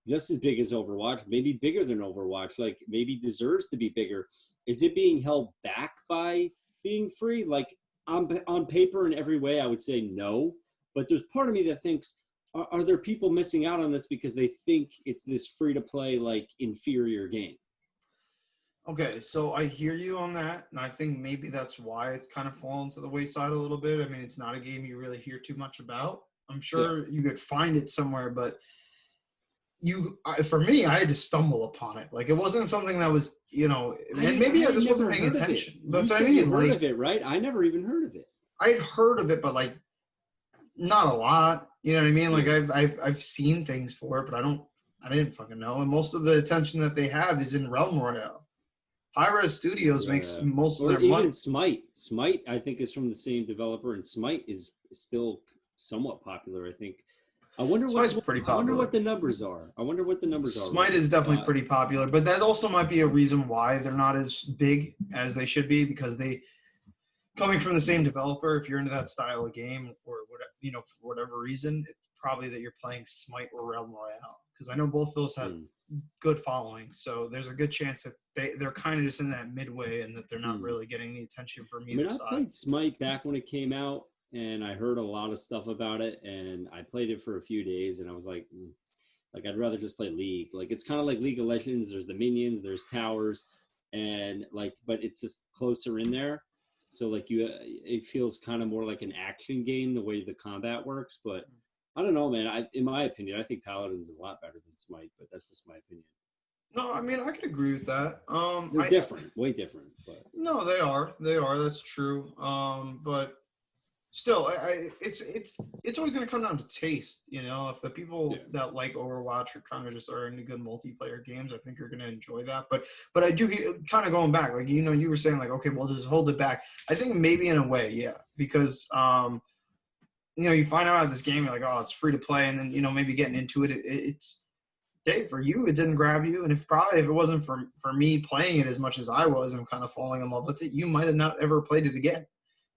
just as big as Overwatch, maybe bigger than Overwatch, like maybe deserves to be bigger. Is it being held back by being free? Like on paper in every way, I would say no. But there's part of me that thinks, are there people missing out on this because they think it's this free-to-play, like, inferior game? Okay, so I hear you on that, and I think maybe that's why it's kind of fallen to the wayside a little bit. I mean, it's not a game you really hear too much about. I'm sure you could find it somewhere, but for me, I had to stumble upon it. Like, it wasn't something that was, and maybe I just wasn't paying attention. That's what I mean. You heard of it, right? I never even heard of it. I'd heard of it, but, like, not a lot. You know what I mean? Like I've seen things for it, but I didn't fucking know. And most of the attention that they have is in Realm Royale. Hi-Res Studios makes most of their money. Even Smite. Smite, I think, is from the same developer, and Smite is still somewhat popular, I think. I wonder what the numbers are. Smite is definitely pretty popular, but that also might be a reason why they're not as big as they should be, because they coming from the same developer, if you're into that style of game or whatever, for whatever reason, it's probably that you're playing Smite or Realm Royale, because I know both those have good following. So there's a good chance that they're kind of just in that midway and that they're not really getting the attention from either side. I played Smite back when it came out, and I heard a lot of stuff about it, and I played it for a few days, and I was like I'd rather just play League. Like it's kind of like League of Legends. There's the minions, there's towers, and but it's just closer in there. So like it feels kind of more like an action game the way the combat works. But I don't know, man. In my opinion, I think Paladins is a lot better than Smite, but that's just my opinion. No, I mean I could agree with that. They're different, way different. But no, they are. That's true. But still, it's always going to come down to taste. If the people that like Overwatch or kind of just are into good multiplayer games, I think you're going to enjoy that. But I do kind of going back, like you were saying, like, okay, well, just hold it back. I think maybe in a way, yeah, because you find out about this game, you're like, oh, it's free to play, and then maybe getting into it, it's hey, for you, it didn't grab you, and if it wasn't for me playing it as much as I was and kind of falling in love with it, you might have not ever played it again.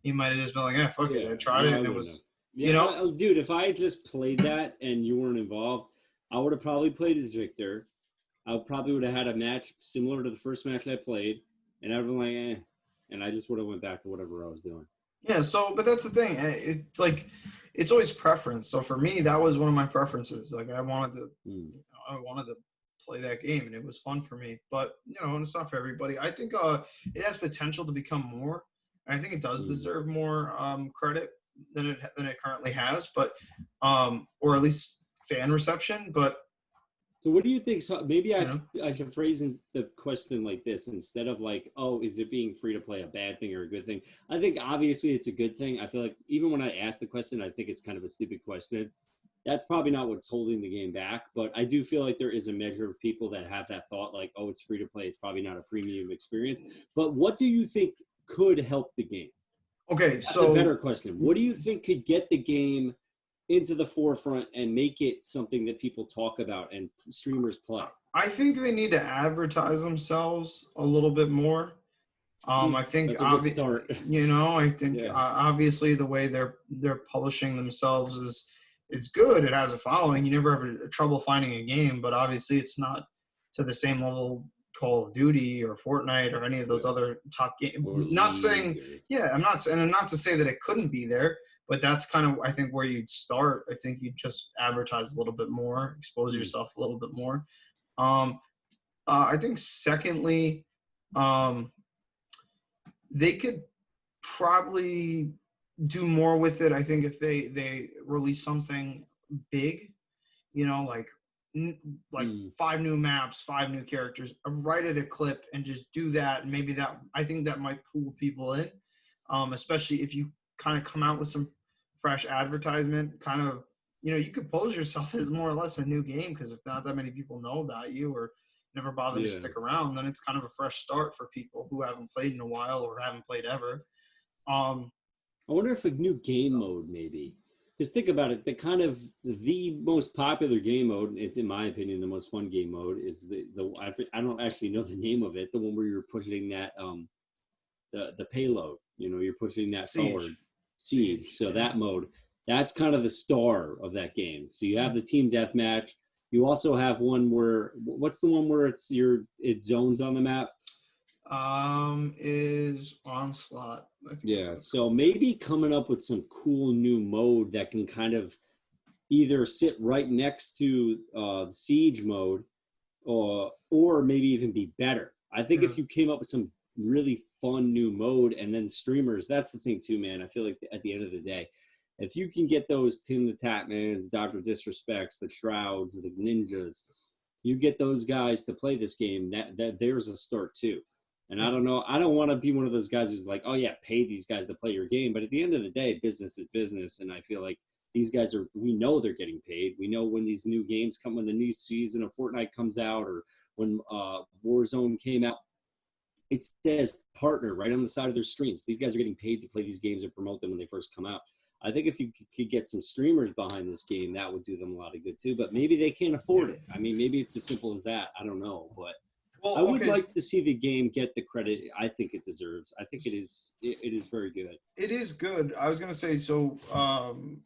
he might have just been like, fuck it. I tried no, it I and it wouldn't have. was, you Yeah, know, dude, if I had just played that and you weren't involved, I would have probably played as Victor. I probably would have had a match similar to the first match I played, and I'd been like, and I just would have went back to whatever I was doing. yeah. So, but that's the thing. It's like, it's always preference. So for me, that was one of my preferences. Like I wanted to play that game, and it was fun for me. But and it's not for everybody. I think it has potential to become more. I think it does deserve more credit than it currently has, but or at least fan reception. But so what do you think? So maybe you know, I should phrase the question like this instead of like, oh, is it being free to play a bad thing or a good thing? I think obviously it's a good thing. I feel like even when I ask the question, I think it's kind of a stupid question. That's probably not what's holding the game back, but I do feel like there is a measure of people that have that thought like, oh, it's free to play. It's probably not a premium experience. But what do you think could help the game? okay, That's so a better question. What do you think could get the game into the forefront and make it something that people talk about and streamers play? I think they need to advertise themselves a little bit more. I think That's a good start. I think Yeah. obviously the way they're publishing themselves is it's good. It has a following. You never have trouble finding a game, but obviously it's not to the same level Call of Duty or Fortnite or any of those other top games. Not saying, I'm not saying, and not to say that it couldn't be there, but that's kind of I think where you'd start. I think you'd just advertise a little bit more, expose yourself a little bit more. I think secondly, they could probably do more with it. I think if they release something big, like 5 new maps, 5 new characters, write it a clip and just do that. And maybe that I think that might pull people in, especially if you kind of come out with some fresh advertisement. Kind of, you could pose yourself as more or less a new game because if not that many people know about you or never bother to stick around, then it's kind of a fresh start for people who haven't played in a while or haven't played ever. I wonder if a new game mode maybe. Because think about it, the most popular game mode, it's in my opinion the most fun game mode is I don't actually know the name of it, the one where you're pushing that the payload, you're pushing that forward. Siege. So that mode, that's kind of the star of that game. So you have the team deathmatch. You also have one where what's the one where it zones on the map? Is Onslaught. Yeah, so maybe coming up with some cool new mode that can kind of either sit right next to the siege mode or maybe even be better. I think if you came up with some really fun new mode and then streamers, that's the thing too, man. I feel like at the end of the day, if you can get those Tim the Tatmans, Dr. Disrespects, the Shrouds, the Ninjas, you get those guys to play this game, that there's a start too. And I don't know, I don't want to be one of those guys who's like, oh yeah, pay these guys to play your game. But at the end of the day, business is business. And I feel like these guys we know they're getting paid. We know when these new games come, when the new season of Fortnite comes out or when Warzone came out, it says partner right on the side of their streams. These guys are getting paid to play these games and promote them when they first come out. I think if you could get some streamers behind this game, that would do them a lot of good too. But maybe they can't afford it. I mean, maybe it's as simple as that. I don't know. But I would like to see the game get the credit I think it deserves. I think it is very good. It is good. I was going to say, so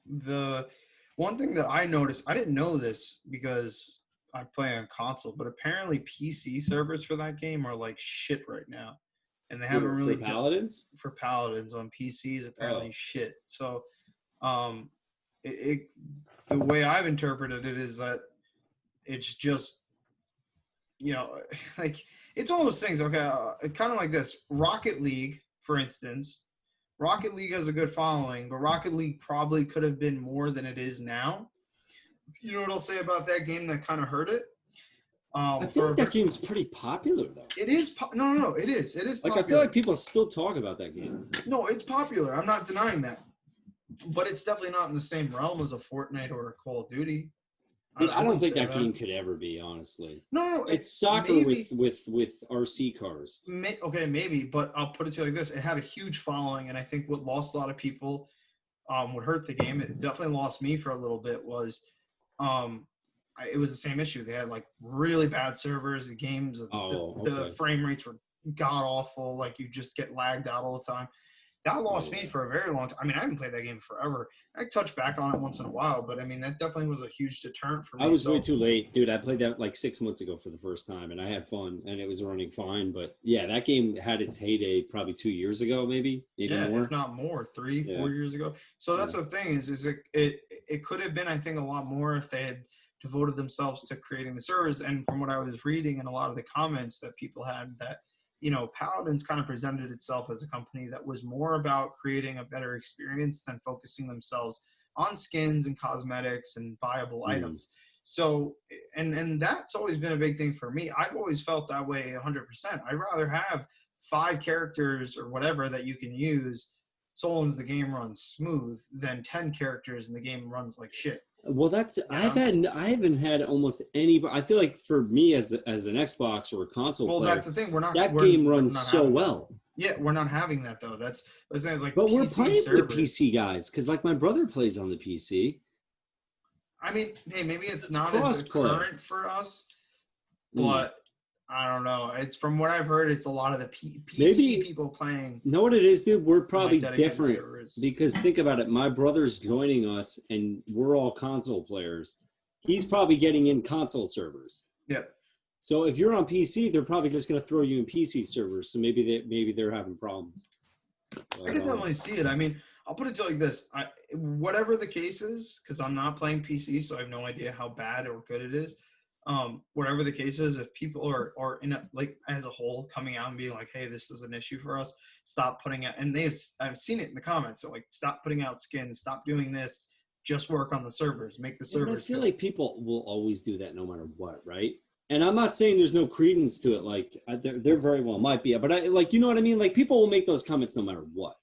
the one thing that I noticed, I didn't know this because I play on console, but apparently PC servers for that game are like shit right now. And they haven't really for Paladins? For Paladins on PCs, apparently shit. So the way I've interpreted it is that it's just like it's one of those things. Okay, kind of like this. Rocket League, for instance, Rocket League has a good following, but Rocket League probably could have been more than it is now. You know what I'll say about that game that kind of hurt it? I think that game's pretty popular though. It is. No. It is. It is. Popular. Like I feel like people still talk about that game. No, it's popular. I'm not denying that, but it's definitely not in the same realm as a Fortnite or a Call of Duty. Dude, I don't think that game could ever be, honestly. No, it's soccer with RC cars. Okay, maybe, but I'll put it to you like this: it had a huge following, and I think what lost a lot of people, what hurt the game, it definitely lost me for a little bit, was, it was the same issue. They had like really bad servers. The games, the frame rates were god awful. Like you just get lagged out all the time. that lost me Yeah. for a very long time. I mean, I haven't played that game forever. I touch back on it once in a while, but I mean, that definitely was a huge deterrent for I me. was way So too late, dude. I played that like 6 months ago for the first time, and I had fun, and it was running fine. But yeah, that game had its heyday probably 2 years ago, maybe yeah, if more. not more, three, Yeah, 4 years ago. So that's yeah. the thing is it could have been, I think, a lot more if they had devoted themselves to creating the servers. And from what I was reading and a lot of the comments that people had, that Paladins kind of presented itself as a company that was more about creating a better experience than focusing themselves on skins and cosmetics and buyable Mm. items. So, and that's always been a big thing for me. I've always felt that way 100%. I'd rather have 5 characters or whatever that you can use so long as the game runs smooth than 10 characters and the game runs like shit. Well, You know? I haven't had almost any. I feel like for me as an Xbox or a console Well, player, that's the thing. We're not that we're, game we're runs not so having that. well. Yeah, we're not having that though. That's what I'm saying. It's like But we're PC playing with servers. PC guys because like my brother plays on the PC. I mean, hey, maybe it's It's not as cross-play. current for us, Mm. but I don't know. It's from what I've heard, it's a lot of the PC Maybe people playing know what it is, dude. We're in like probably dedicated different servers. because think about it. My brother's joining us, and we're all console players. He's probably getting in console servers. Yep. So if you're on PC, they're probably just going to throw you in PC servers. So maybe they're having problems. I can definitely see it. I mean, I'll put it to like this: whatever the case is, because I'm not playing PC, so I have no idea how bad or good it is. Whatever the case is, if people are in a, like as a whole coming out and being like, "Hey, this is an issue for us," stop putting out. And I've seen it in the comments. So like, stop putting out skins, stop doing this. Just work on the servers, make the Yeah, but I servers feel good. like people will always do that no matter what, right? And I'm not saying there's no credence to it. Like there very well might be, but I like you know what I mean. Like people will make those comments no matter what.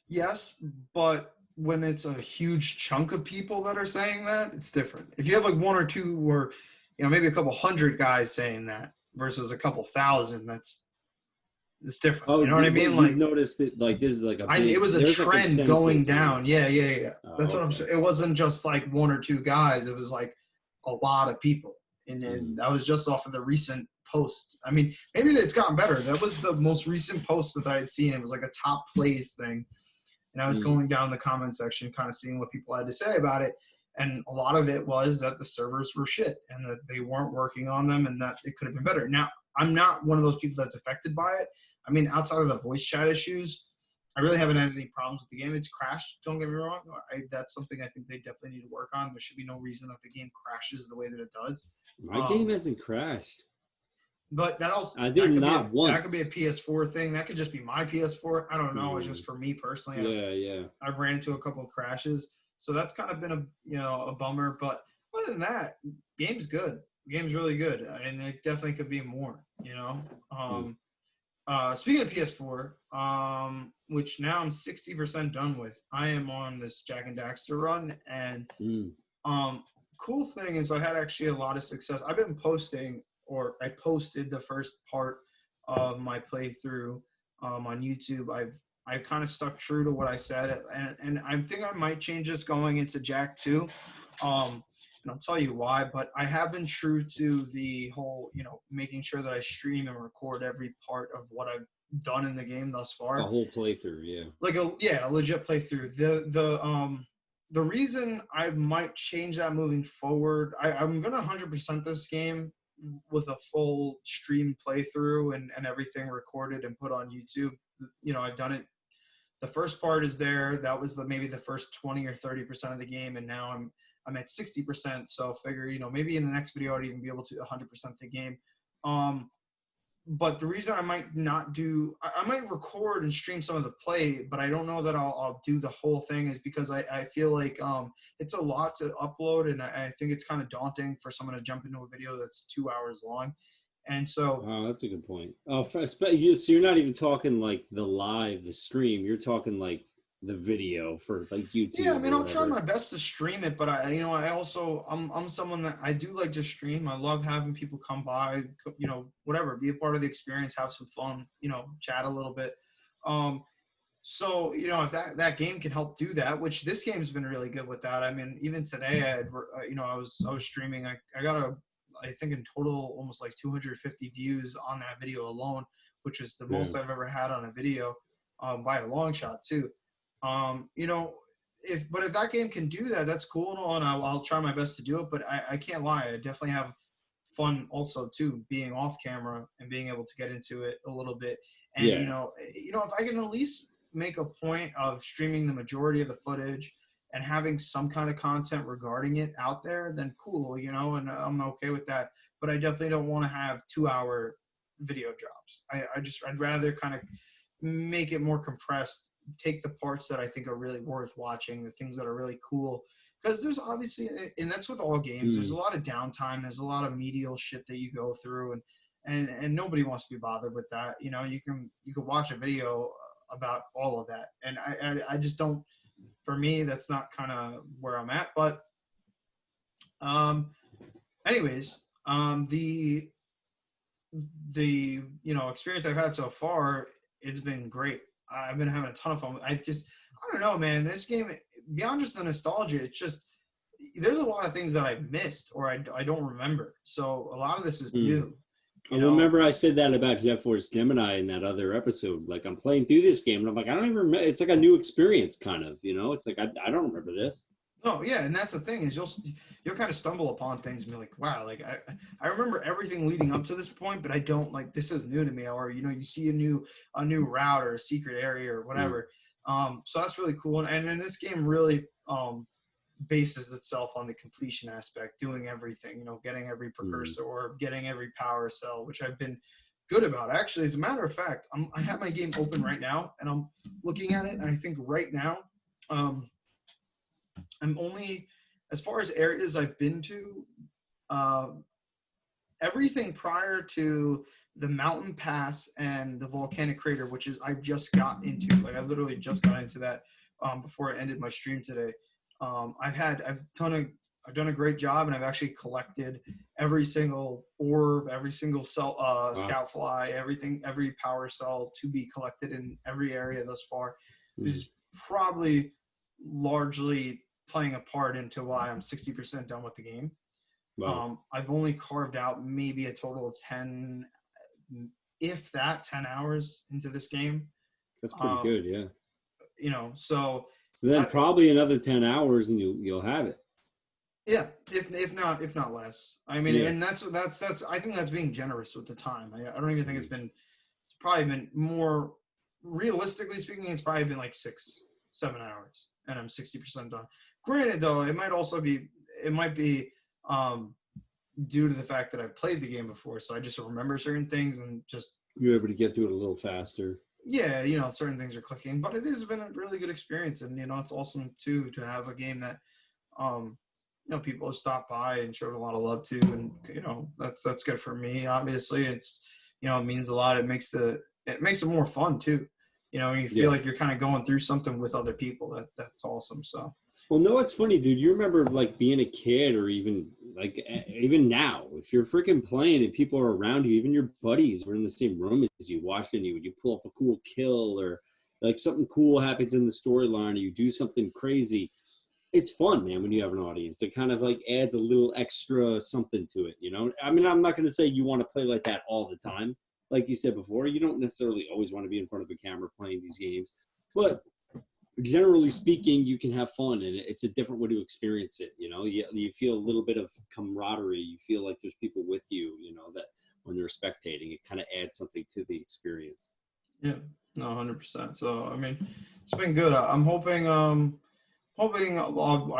Yes, but when it's a huge chunk of people that are saying that, it's different. If you have like one or two or maybe a couple hundred guys saying that versus a couple thousand, it's different. Oh, You know what I mean? you've Like noticed it. Like this is like a big. it was a There's a trend going consensus on down. this. Yeah, yeah, yeah. That's Oh, what I'm okay. saying. It wasn't just like one or two guys. It was like a lot of people. And Mm. that was just off of the recent post. I mean, maybe it's gotten better. That was the most recent post that I had seen. It was like a top plays thing. And I was going down the comment section, kind of seeing what people had to say about it. And a lot of it was that the servers were shit and that they weren't working on them and that it could have been better. Now, I'm not one of those people that's affected by it. I mean, outside of the voice chat issues, I really haven't had any problems with the game. It's crashed, don't get me wrong. That's something I think they definitely need to work on. There should be no reason that the game crashes the way that it does. My game hasn't crashed. But that also I did not that could be a once. PS4 thing. That could just be my PS4. I don't know. It's Mm. just for me personally. Yeah. I've ran into a couple of crashes, so that's kind of been a bummer. But other than that, game's good. Game's really good, and it definitely could be more. Speaking of PS4, which now I'm 60% done with. I am on this Jack and Daxter run, and Mm. cool thing is I had actually a lot of success. I've been posting, or I posted the first part of my playthrough on YouTube. I've kind of stuck true to what I said, and I think I might change this going into Jack 2. And I'll tell you why, but I have been true to the whole, making sure that I stream and record every part of what I've done in the game thus far. A whole playthrough, yeah. Like a legit playthrough. The reason I might change that moving forward, I'm gonna 100% this game with a full stream playthrough and everything recorded and put on YouTube. I've done it. The first part is there. That was maybe the first 20 or 30% of the game, and now I'm at 60%. So figure, maybe in the next video I'd even be able to 100% the game. But the reason I might not I might record and stream some of the play, but I don't know that I'll do the whole thing, is because I feel like it's a lot to upload, and I think it's kind of daunting for someone to jump into a video that's 2 hours long. And so, Oh, that's a good point. Oh, so you're not even talking like the stream. You're talking like the video for like YouTube. yeah, I mean, I'll try whatever. my best to stream it, but I'm someone that I do like to stream. I love having people come by, whatever, be a part of the experience, have some fun, chat a little bit. So, if that game can help do that, which this game's been really good with that. I mean, even today, I was streaming. I got I think in total almost like 250 views on that video alone, which is the most I've ever had on a video. by a long shot too. You know, if that game can do that, that's cool and all, and I'll try my best to do it. But I can't lie, I definitely have fun also too, being off camera and being able to get into it a little bit. And Yeah. if I can at least make a point of streaming the majority of the footage and having some kind of content regarding it out there, then cool, and I'm okay with that. But I definitely don't want to have 2-hour video drops. I'd rather kind of make it more compressed, take the parts that I think are really worth watching, the things that are really cool. Because there's obviously, and that's with all games, there's a lot of downtime, there's a lot of medial shit that you go through, and nobody wants to be bothered with that. You can watch a video about all of that, and I just don't. For me, that's not kind of where I'm at. But, anyways, the experience I've had so far, it's been great. I've been having a ton of fun. I don't know, man. This game, beyond just the nostalgia, it's just there's a lot of things that I've missed or I don't remember. So a lot of this is new. Remember I said that about Jet Force Gemini in that other episode. Like, I'm playing through this game and I'm like, I don't even remember. It's like a new experience, kind of. It's like I don't remember this. No, yeah, and that's the thing is you'll kind of stumble upon things and be like, wow, like I remember everything leading up to this point, but I don't, like, this is new to me. Or you see a new route or a secret area or whatever. So that's really cool. And then this game really bases itself on the completion aspect, doing everything, getting every precursor or getting every power cell, which I've been good about. Actually, as a matter of fact, I have my game open right now and I'm looking at it, and I think right now, I'm only, as far as areas I've been to, everything prior to the mountain pass and the volcanic crater, which is I just got into. Like, I literally just got into that before I ended my stream today. I've done a great job, and I've actually collected every single orb, every single cell, scout fly, everything, every power cell to be collected in every area thus far. This is probably largely playing a part into why I'm 60% done with the game. Wow. I've only carved out maybe a total of 10, if that, 10 hours into this game. That's pretty good, yeah. So then probably another 10 hours and you'll have it. Yeah, if not less. I mean, and that's I think that's being generous with the time. I don't even think it's probably been more, realistically speaking, it's probably been like 6-7 hours, and I'm 60% done. Granted, though, it might be due to the fact that I've played the game before, so I just remember certain things and just you're able to get through it a little faster. Yeah, certain things are clicking, but it has been a really good experience, and it's awesome too to have a game that people have stopped by and showed a lot of love to, and that's good for me. Obviously, it's it means a lot. It makes it more fun too. When you feel like you're kind of going through something with other people. That's awesome. So. Well, no, it's funny, dude. You remember, like, being a kid, or even now, if you're freaking playing and people are around you, even your buddies were in the same room as you, watching you, and you pull off a cool kill, or like something cool happens in the storyline, or you do something crazy. It's fun, man, when you have an audience. It kind of like adds a little extra something to it, I mean, I'm not going to say you want to play like that all the time. Like you said before, you don't necessarily always want to be in front of a camera playing these games, but generally speaking, you can have fun, and it's a different way to experience it. You feel a little bit of camaraderie. You feel like there's people with you, that when you're spectating, it kind of adds something to the experience. Yeah, no, 100%. So, I mean, it's been good. I'm hoping I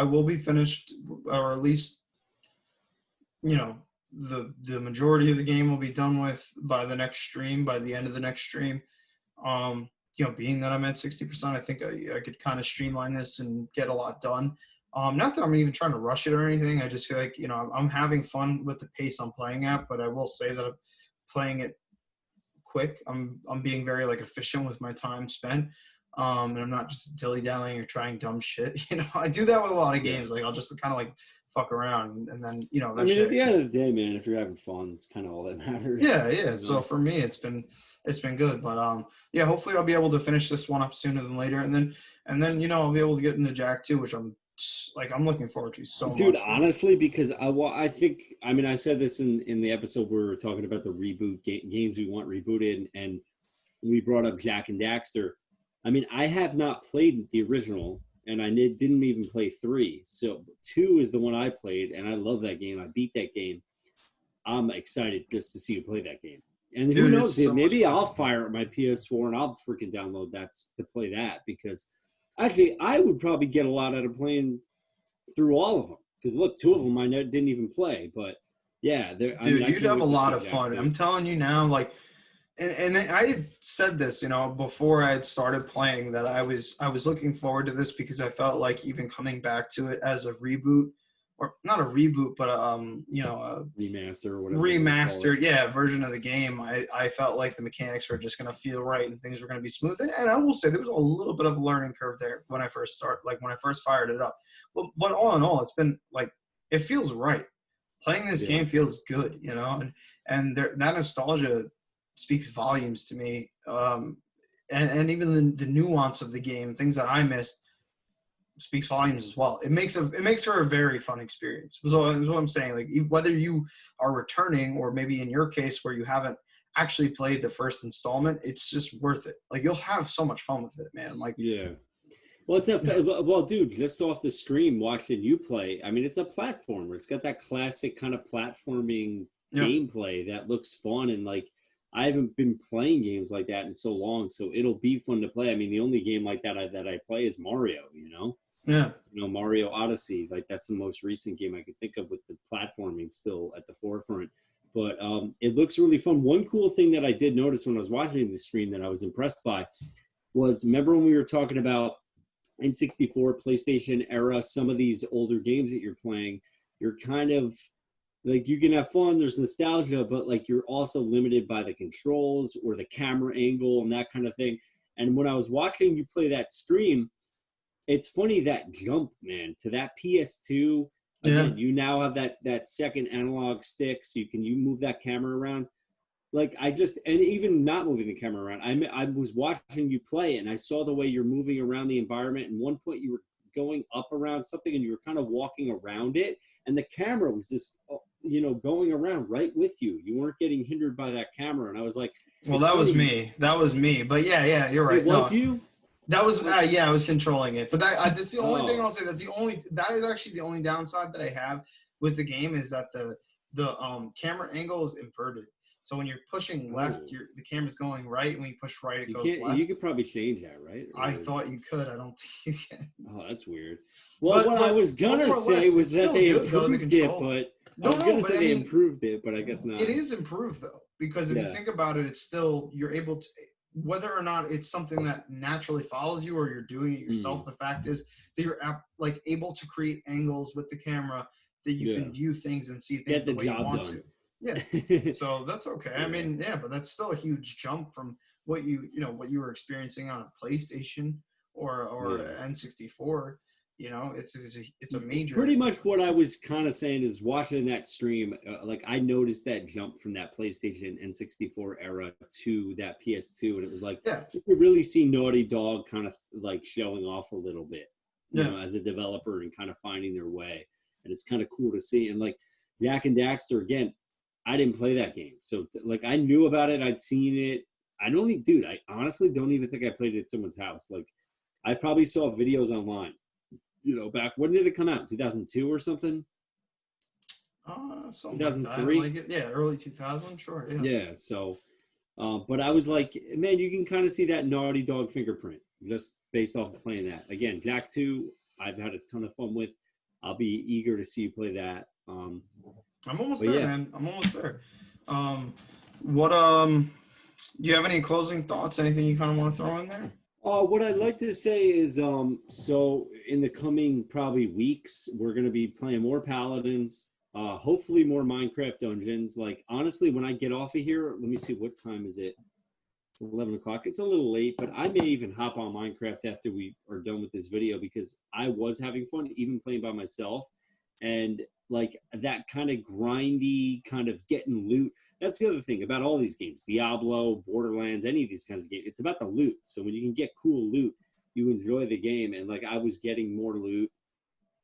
will be finished, or at least, the majority of the game will be done with by the next stream, by the end of the next stream. Being that I'm at 60%, I think I could kind of streamline this and get a lot done. Not that I'm even trying to rush it or anything. I just feel like, I'm having fun with the pace I'm playing at, but I will say that I'm playing it quick. I'm being very, like, efficient with my time spent. And I'm not just dilly-dallying or trying dumb shit. I do that with a lot of games. Like, I'll just kind of, like, fuck around, and then, I mean, at the end of the day, man, if you're having fun, it's kind of all that matters. Yeah. So for me, it's been good, but hopefully I'll be able to finish this one up sooner than later, and then I'll be able to get into Jack 2, which I'm looking forward to so much. Dude, honestly, because I think, I mean, I said this in the episode where we were talking about the reboot games we want rebooted, and we brought up Jack and Daxter. I mean, I have not played the original, and I didn't even play 3. So 2 is the one I played, and I love that game. I beat that game. I'm excited just to see you play that game. And who Dude, it's knows? so much Maybe fun. I'll fire up my PS4 and I'll freaking download that to play that, because actually I would probably get a lot out of playing through all of them. Because look, 2 of them I didn't even play, but yeah, I mean, Dude, I you'd can't have a wait to lot see of Jack fun. too. I'm telling you now, like, and I had said this, before I had started playing, that I was looking forward to this because I felt like even coming back to it as a reboot, or not a reboot, but a Remaster or whatever they want to call it. remastered, yeah, version of the game. I felt like the mechanics were just gonna feel right and things were gonna be smooth. And I will say there was a little bit of a learning curve there when I first when I first fired it up. But all in all, it's been like it feels right. Playing this Yeah. game feels good, that nostalgia speaks volumes to me. And even the nuance of the game, things that I missed, speaks volumes as well. It makes for a very fun experience. So that's what I'm saying. Like whether you are returning, or maybe in your case where you haven't actually played the first installment, it's just worth it. Like you'll have so much fun with it, man. Like Yeah. Well, well, dude, just off the stream watching you play, I mean, it's a platformer. It's got that classic kind of platforming yeah, gameplay that looks fun, and like I haven't been playing games like that in so long, so it'll be fun to play. I mean, the only game like that I play is Mario. yeah, Mario Odyssey. Like that's the most recent game I can think of with the platforming still at the forefront. But it looks really fun. One cool thing that I did notice when I was watching the stream that I was impressed by was, remember when we were talking about N64, PlayStation era, some of these older games that you're playing, you're kind of like, you can have fun, there's nostalgia, but like you're also limited by the controls or the camera angle and that kind of thing. And when I was watching you play that stream, it's funny, that jump, man, to that PS2. yeah. Again, you now have that second analog stick, so you move that camera around. Like and even not moving the camera around, I was watching you play, and I saw the way you're moving around the environment. And one point you were going up around something, and you were kind of walking around it, and the camera was just going around right with you. You weren't getting hindered by that camera, and I was like, Well, it's that was funny. me. That was me. But yeah, you're right. It was No, you. that was yeah, I was controlling it. But that's the only thing Oh, I'll say. That is actually the only downside that I have with the game, is that the camera angle is inverted. So when you're pushing left, oh. the camera's going right. When you push right, it You goes can't. left. You could probably change that, right? I thought you could. I don't think you can. Oh, that's weird. Well, But what I was more gonna or say less, was it's that still they good though. The improved it, control. but I No, was gonna but say I they mean, improved it, but I guess not. it is improved though, because if you Yeah. think about it, it's still, you're able to, whether or not it's something that naturally follows you or you're doing it yourself. The fact is that you're like able to create angles with the camera that you Yeah. can view things and see Get things the the way you job want done. to. Yeah. So that's okay. I Yeah. mean, yeah, but that's still a huge jump from what what you were experiencing on a PlayStation or Yeah. N64. It's a major Pretty much what difference. I was kind of saying is, watching that stream, like I noticed that jump from that PlayStation N64 era to that PS2, and it was like Yeah, you could really see Naughty Dog kind of like showing off a little bit, yeah, as a developer, and kind of finding their way, and it's kind of cool to see. And like Jak and Daxter, again, I didn't play that game, so like I knew about it, I'd seen it. I honestly don't even think I played it at someone's house. Like I probably saw videos online. Back when did it come out? 2002 or something? something like that. 2003? Like yeah, early 2000. Sure, yeah. Yeah. So, but I was like, man, you can kind of see that Naughty Dog fingerprint just based off of playing that. Again, Jak 2, I've had a ton of fun with. I'll be eager to see you play that. I'm almost But there, yeah. man. I'm almost there. What do you have any closing thoughts? Anything you kind of want to throw in there? What I'd like to say is, so in the coming probably weeks, we're going to be playing more Paladins, hopefully more Minecraft Dungeons. Like, honestly, when I get off of here, let me see, what time is it? It's 11 o'clock. It's a little late, but I may even hop on Minecraft after we are done with this video, because I was having fun, even playing by myself. And like that kind of grindy, kind of getting loot. That's the other thing about all these games, Diablo, Borderlands, any of these kinds of games. It's about the loot. So when you can get cool loot, you enjoy the game. And like I was getting more loot.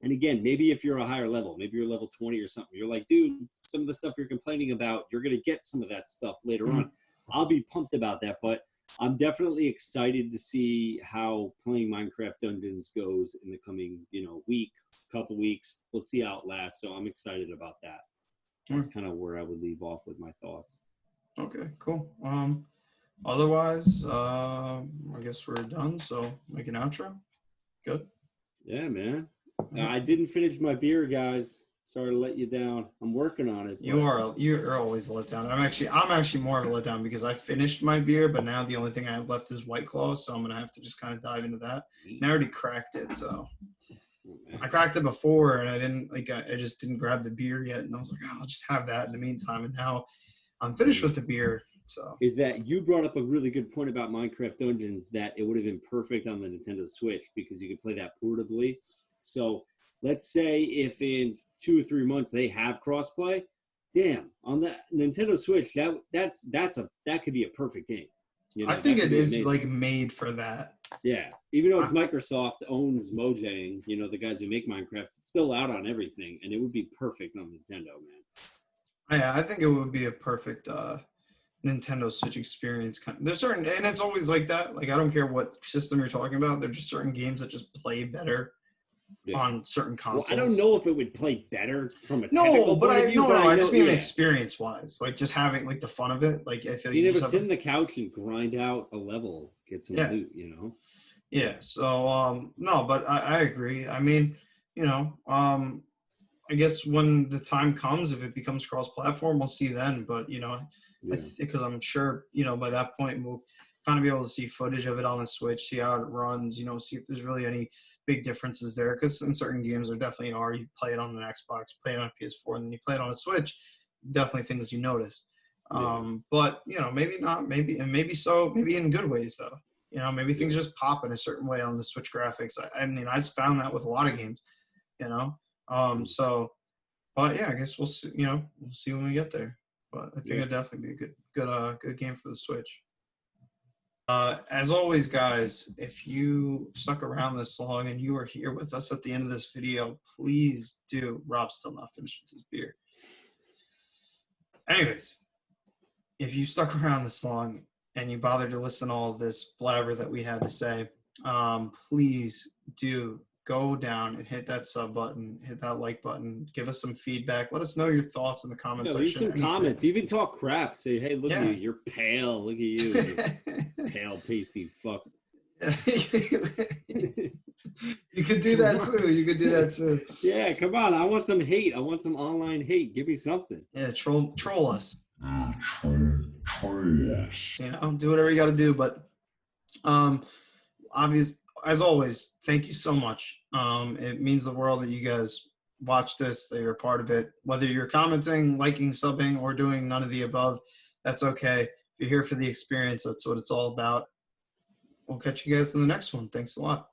And again, maybe if you're a higher level, maybe you're level 20 or something, you're like, dude, some of the stuff you're complaining about, you're going to get some of that stuff later on. I'll be pumped about that. But I'm definitely excited to see how playing Minecraft Dungeons goes in the coming, week, couple weeks. We'll see how it lasts. So I'm excited about that. That's kind of where I would leave off with my thoughts. Okay, cool. Otherwise, I guess we're done. So make an outro. Good. Yeah, man. I didn't finish my beer, guys. Sorry to let you down. I'm working on it. You're always a letdown. I'm actually more of a letdown because I finished my beer, but now the only thing I have left is White Claw, so I'm gonna have to just kind of dive into that. And I already cracked it, so I cracked it before, and I just didn't grab the beer yet, and I was like, oh, I'll just have that in the meantime. And now I'm finished with the beer. So is that you brought up a really good point about Minecraft Dungeons, that it would have been perfect on the Nintendo Switch because you could play that portably. So let's say if in 2 or 3 months they have crossplay, damn, on the Nintendo Switch, that could be a perfect game. I think it is amazing. Like made for that. Yeah, even though it's Microsoft owns Mojang, the guys who make Minecraft, it's still out on everything, and it would be perfect on Nintendo, man. Yeah, I think it would be a perfect Nintendo Switch experience. There's certain, and it's always like that. Like I don't care what system you're talking about. There's just certain games that just play better on certain consoles. Well, I don't know if it would play better from a technical point of view. I just mean experience-wise, like just having like the fun of it. Like I feel you never sit on the couch and grind out a level, get some loot, Yeah. So no, but I agree. I mean, I guess when the time comes, if it becomes cross-platform, we'll see then. But because I'm sure by that point we'll kind of be able to see footage of it on the Switch, see how it runs, see if there's really any big differences there. Because in certain games there definitely are. You play it on an Xbox, play it on a PS4, and then you play it on a Switch. Definitely things you notice. But maybe not. Maybe so. Maybe in good ways though. Maybe things just pop in a certain way on the Switch graphics. I mean, I've found that with a lot of games. So, but yeah, I guess we'll see. We'll see when we get there. But I think it'd definitely be a good game for the Switch. As always, guys, if you stuck around this long and you are here with us at the end of this video, please do. Rob's still not finished with his beer. Anyways, if you stuck around this long and you bothered to listen to all of this blabber that we had to say, please do go down and hit that sub button, hit that like button, give us some feedback. Let us know your thoughts in the comment section. Leave some comments. Even talk crap. Say, hey, look at you. You're pale. Look at you. Pale, pasty fuck. You could do that too. Yeah, come on. I want some hate. I want some online hate. Give me something. Yeah, troll us. Troll us. Do whatever you got to do. But obviously, as always, thank you so much. It means the world that you guys watch this, that you're a part of it. Whether you're commenting, liking, subbing, or doing none of the above, that's okay. If you're here for the experience, that's what it's all about. We'll catch you guys in the next one. Thanks a lot.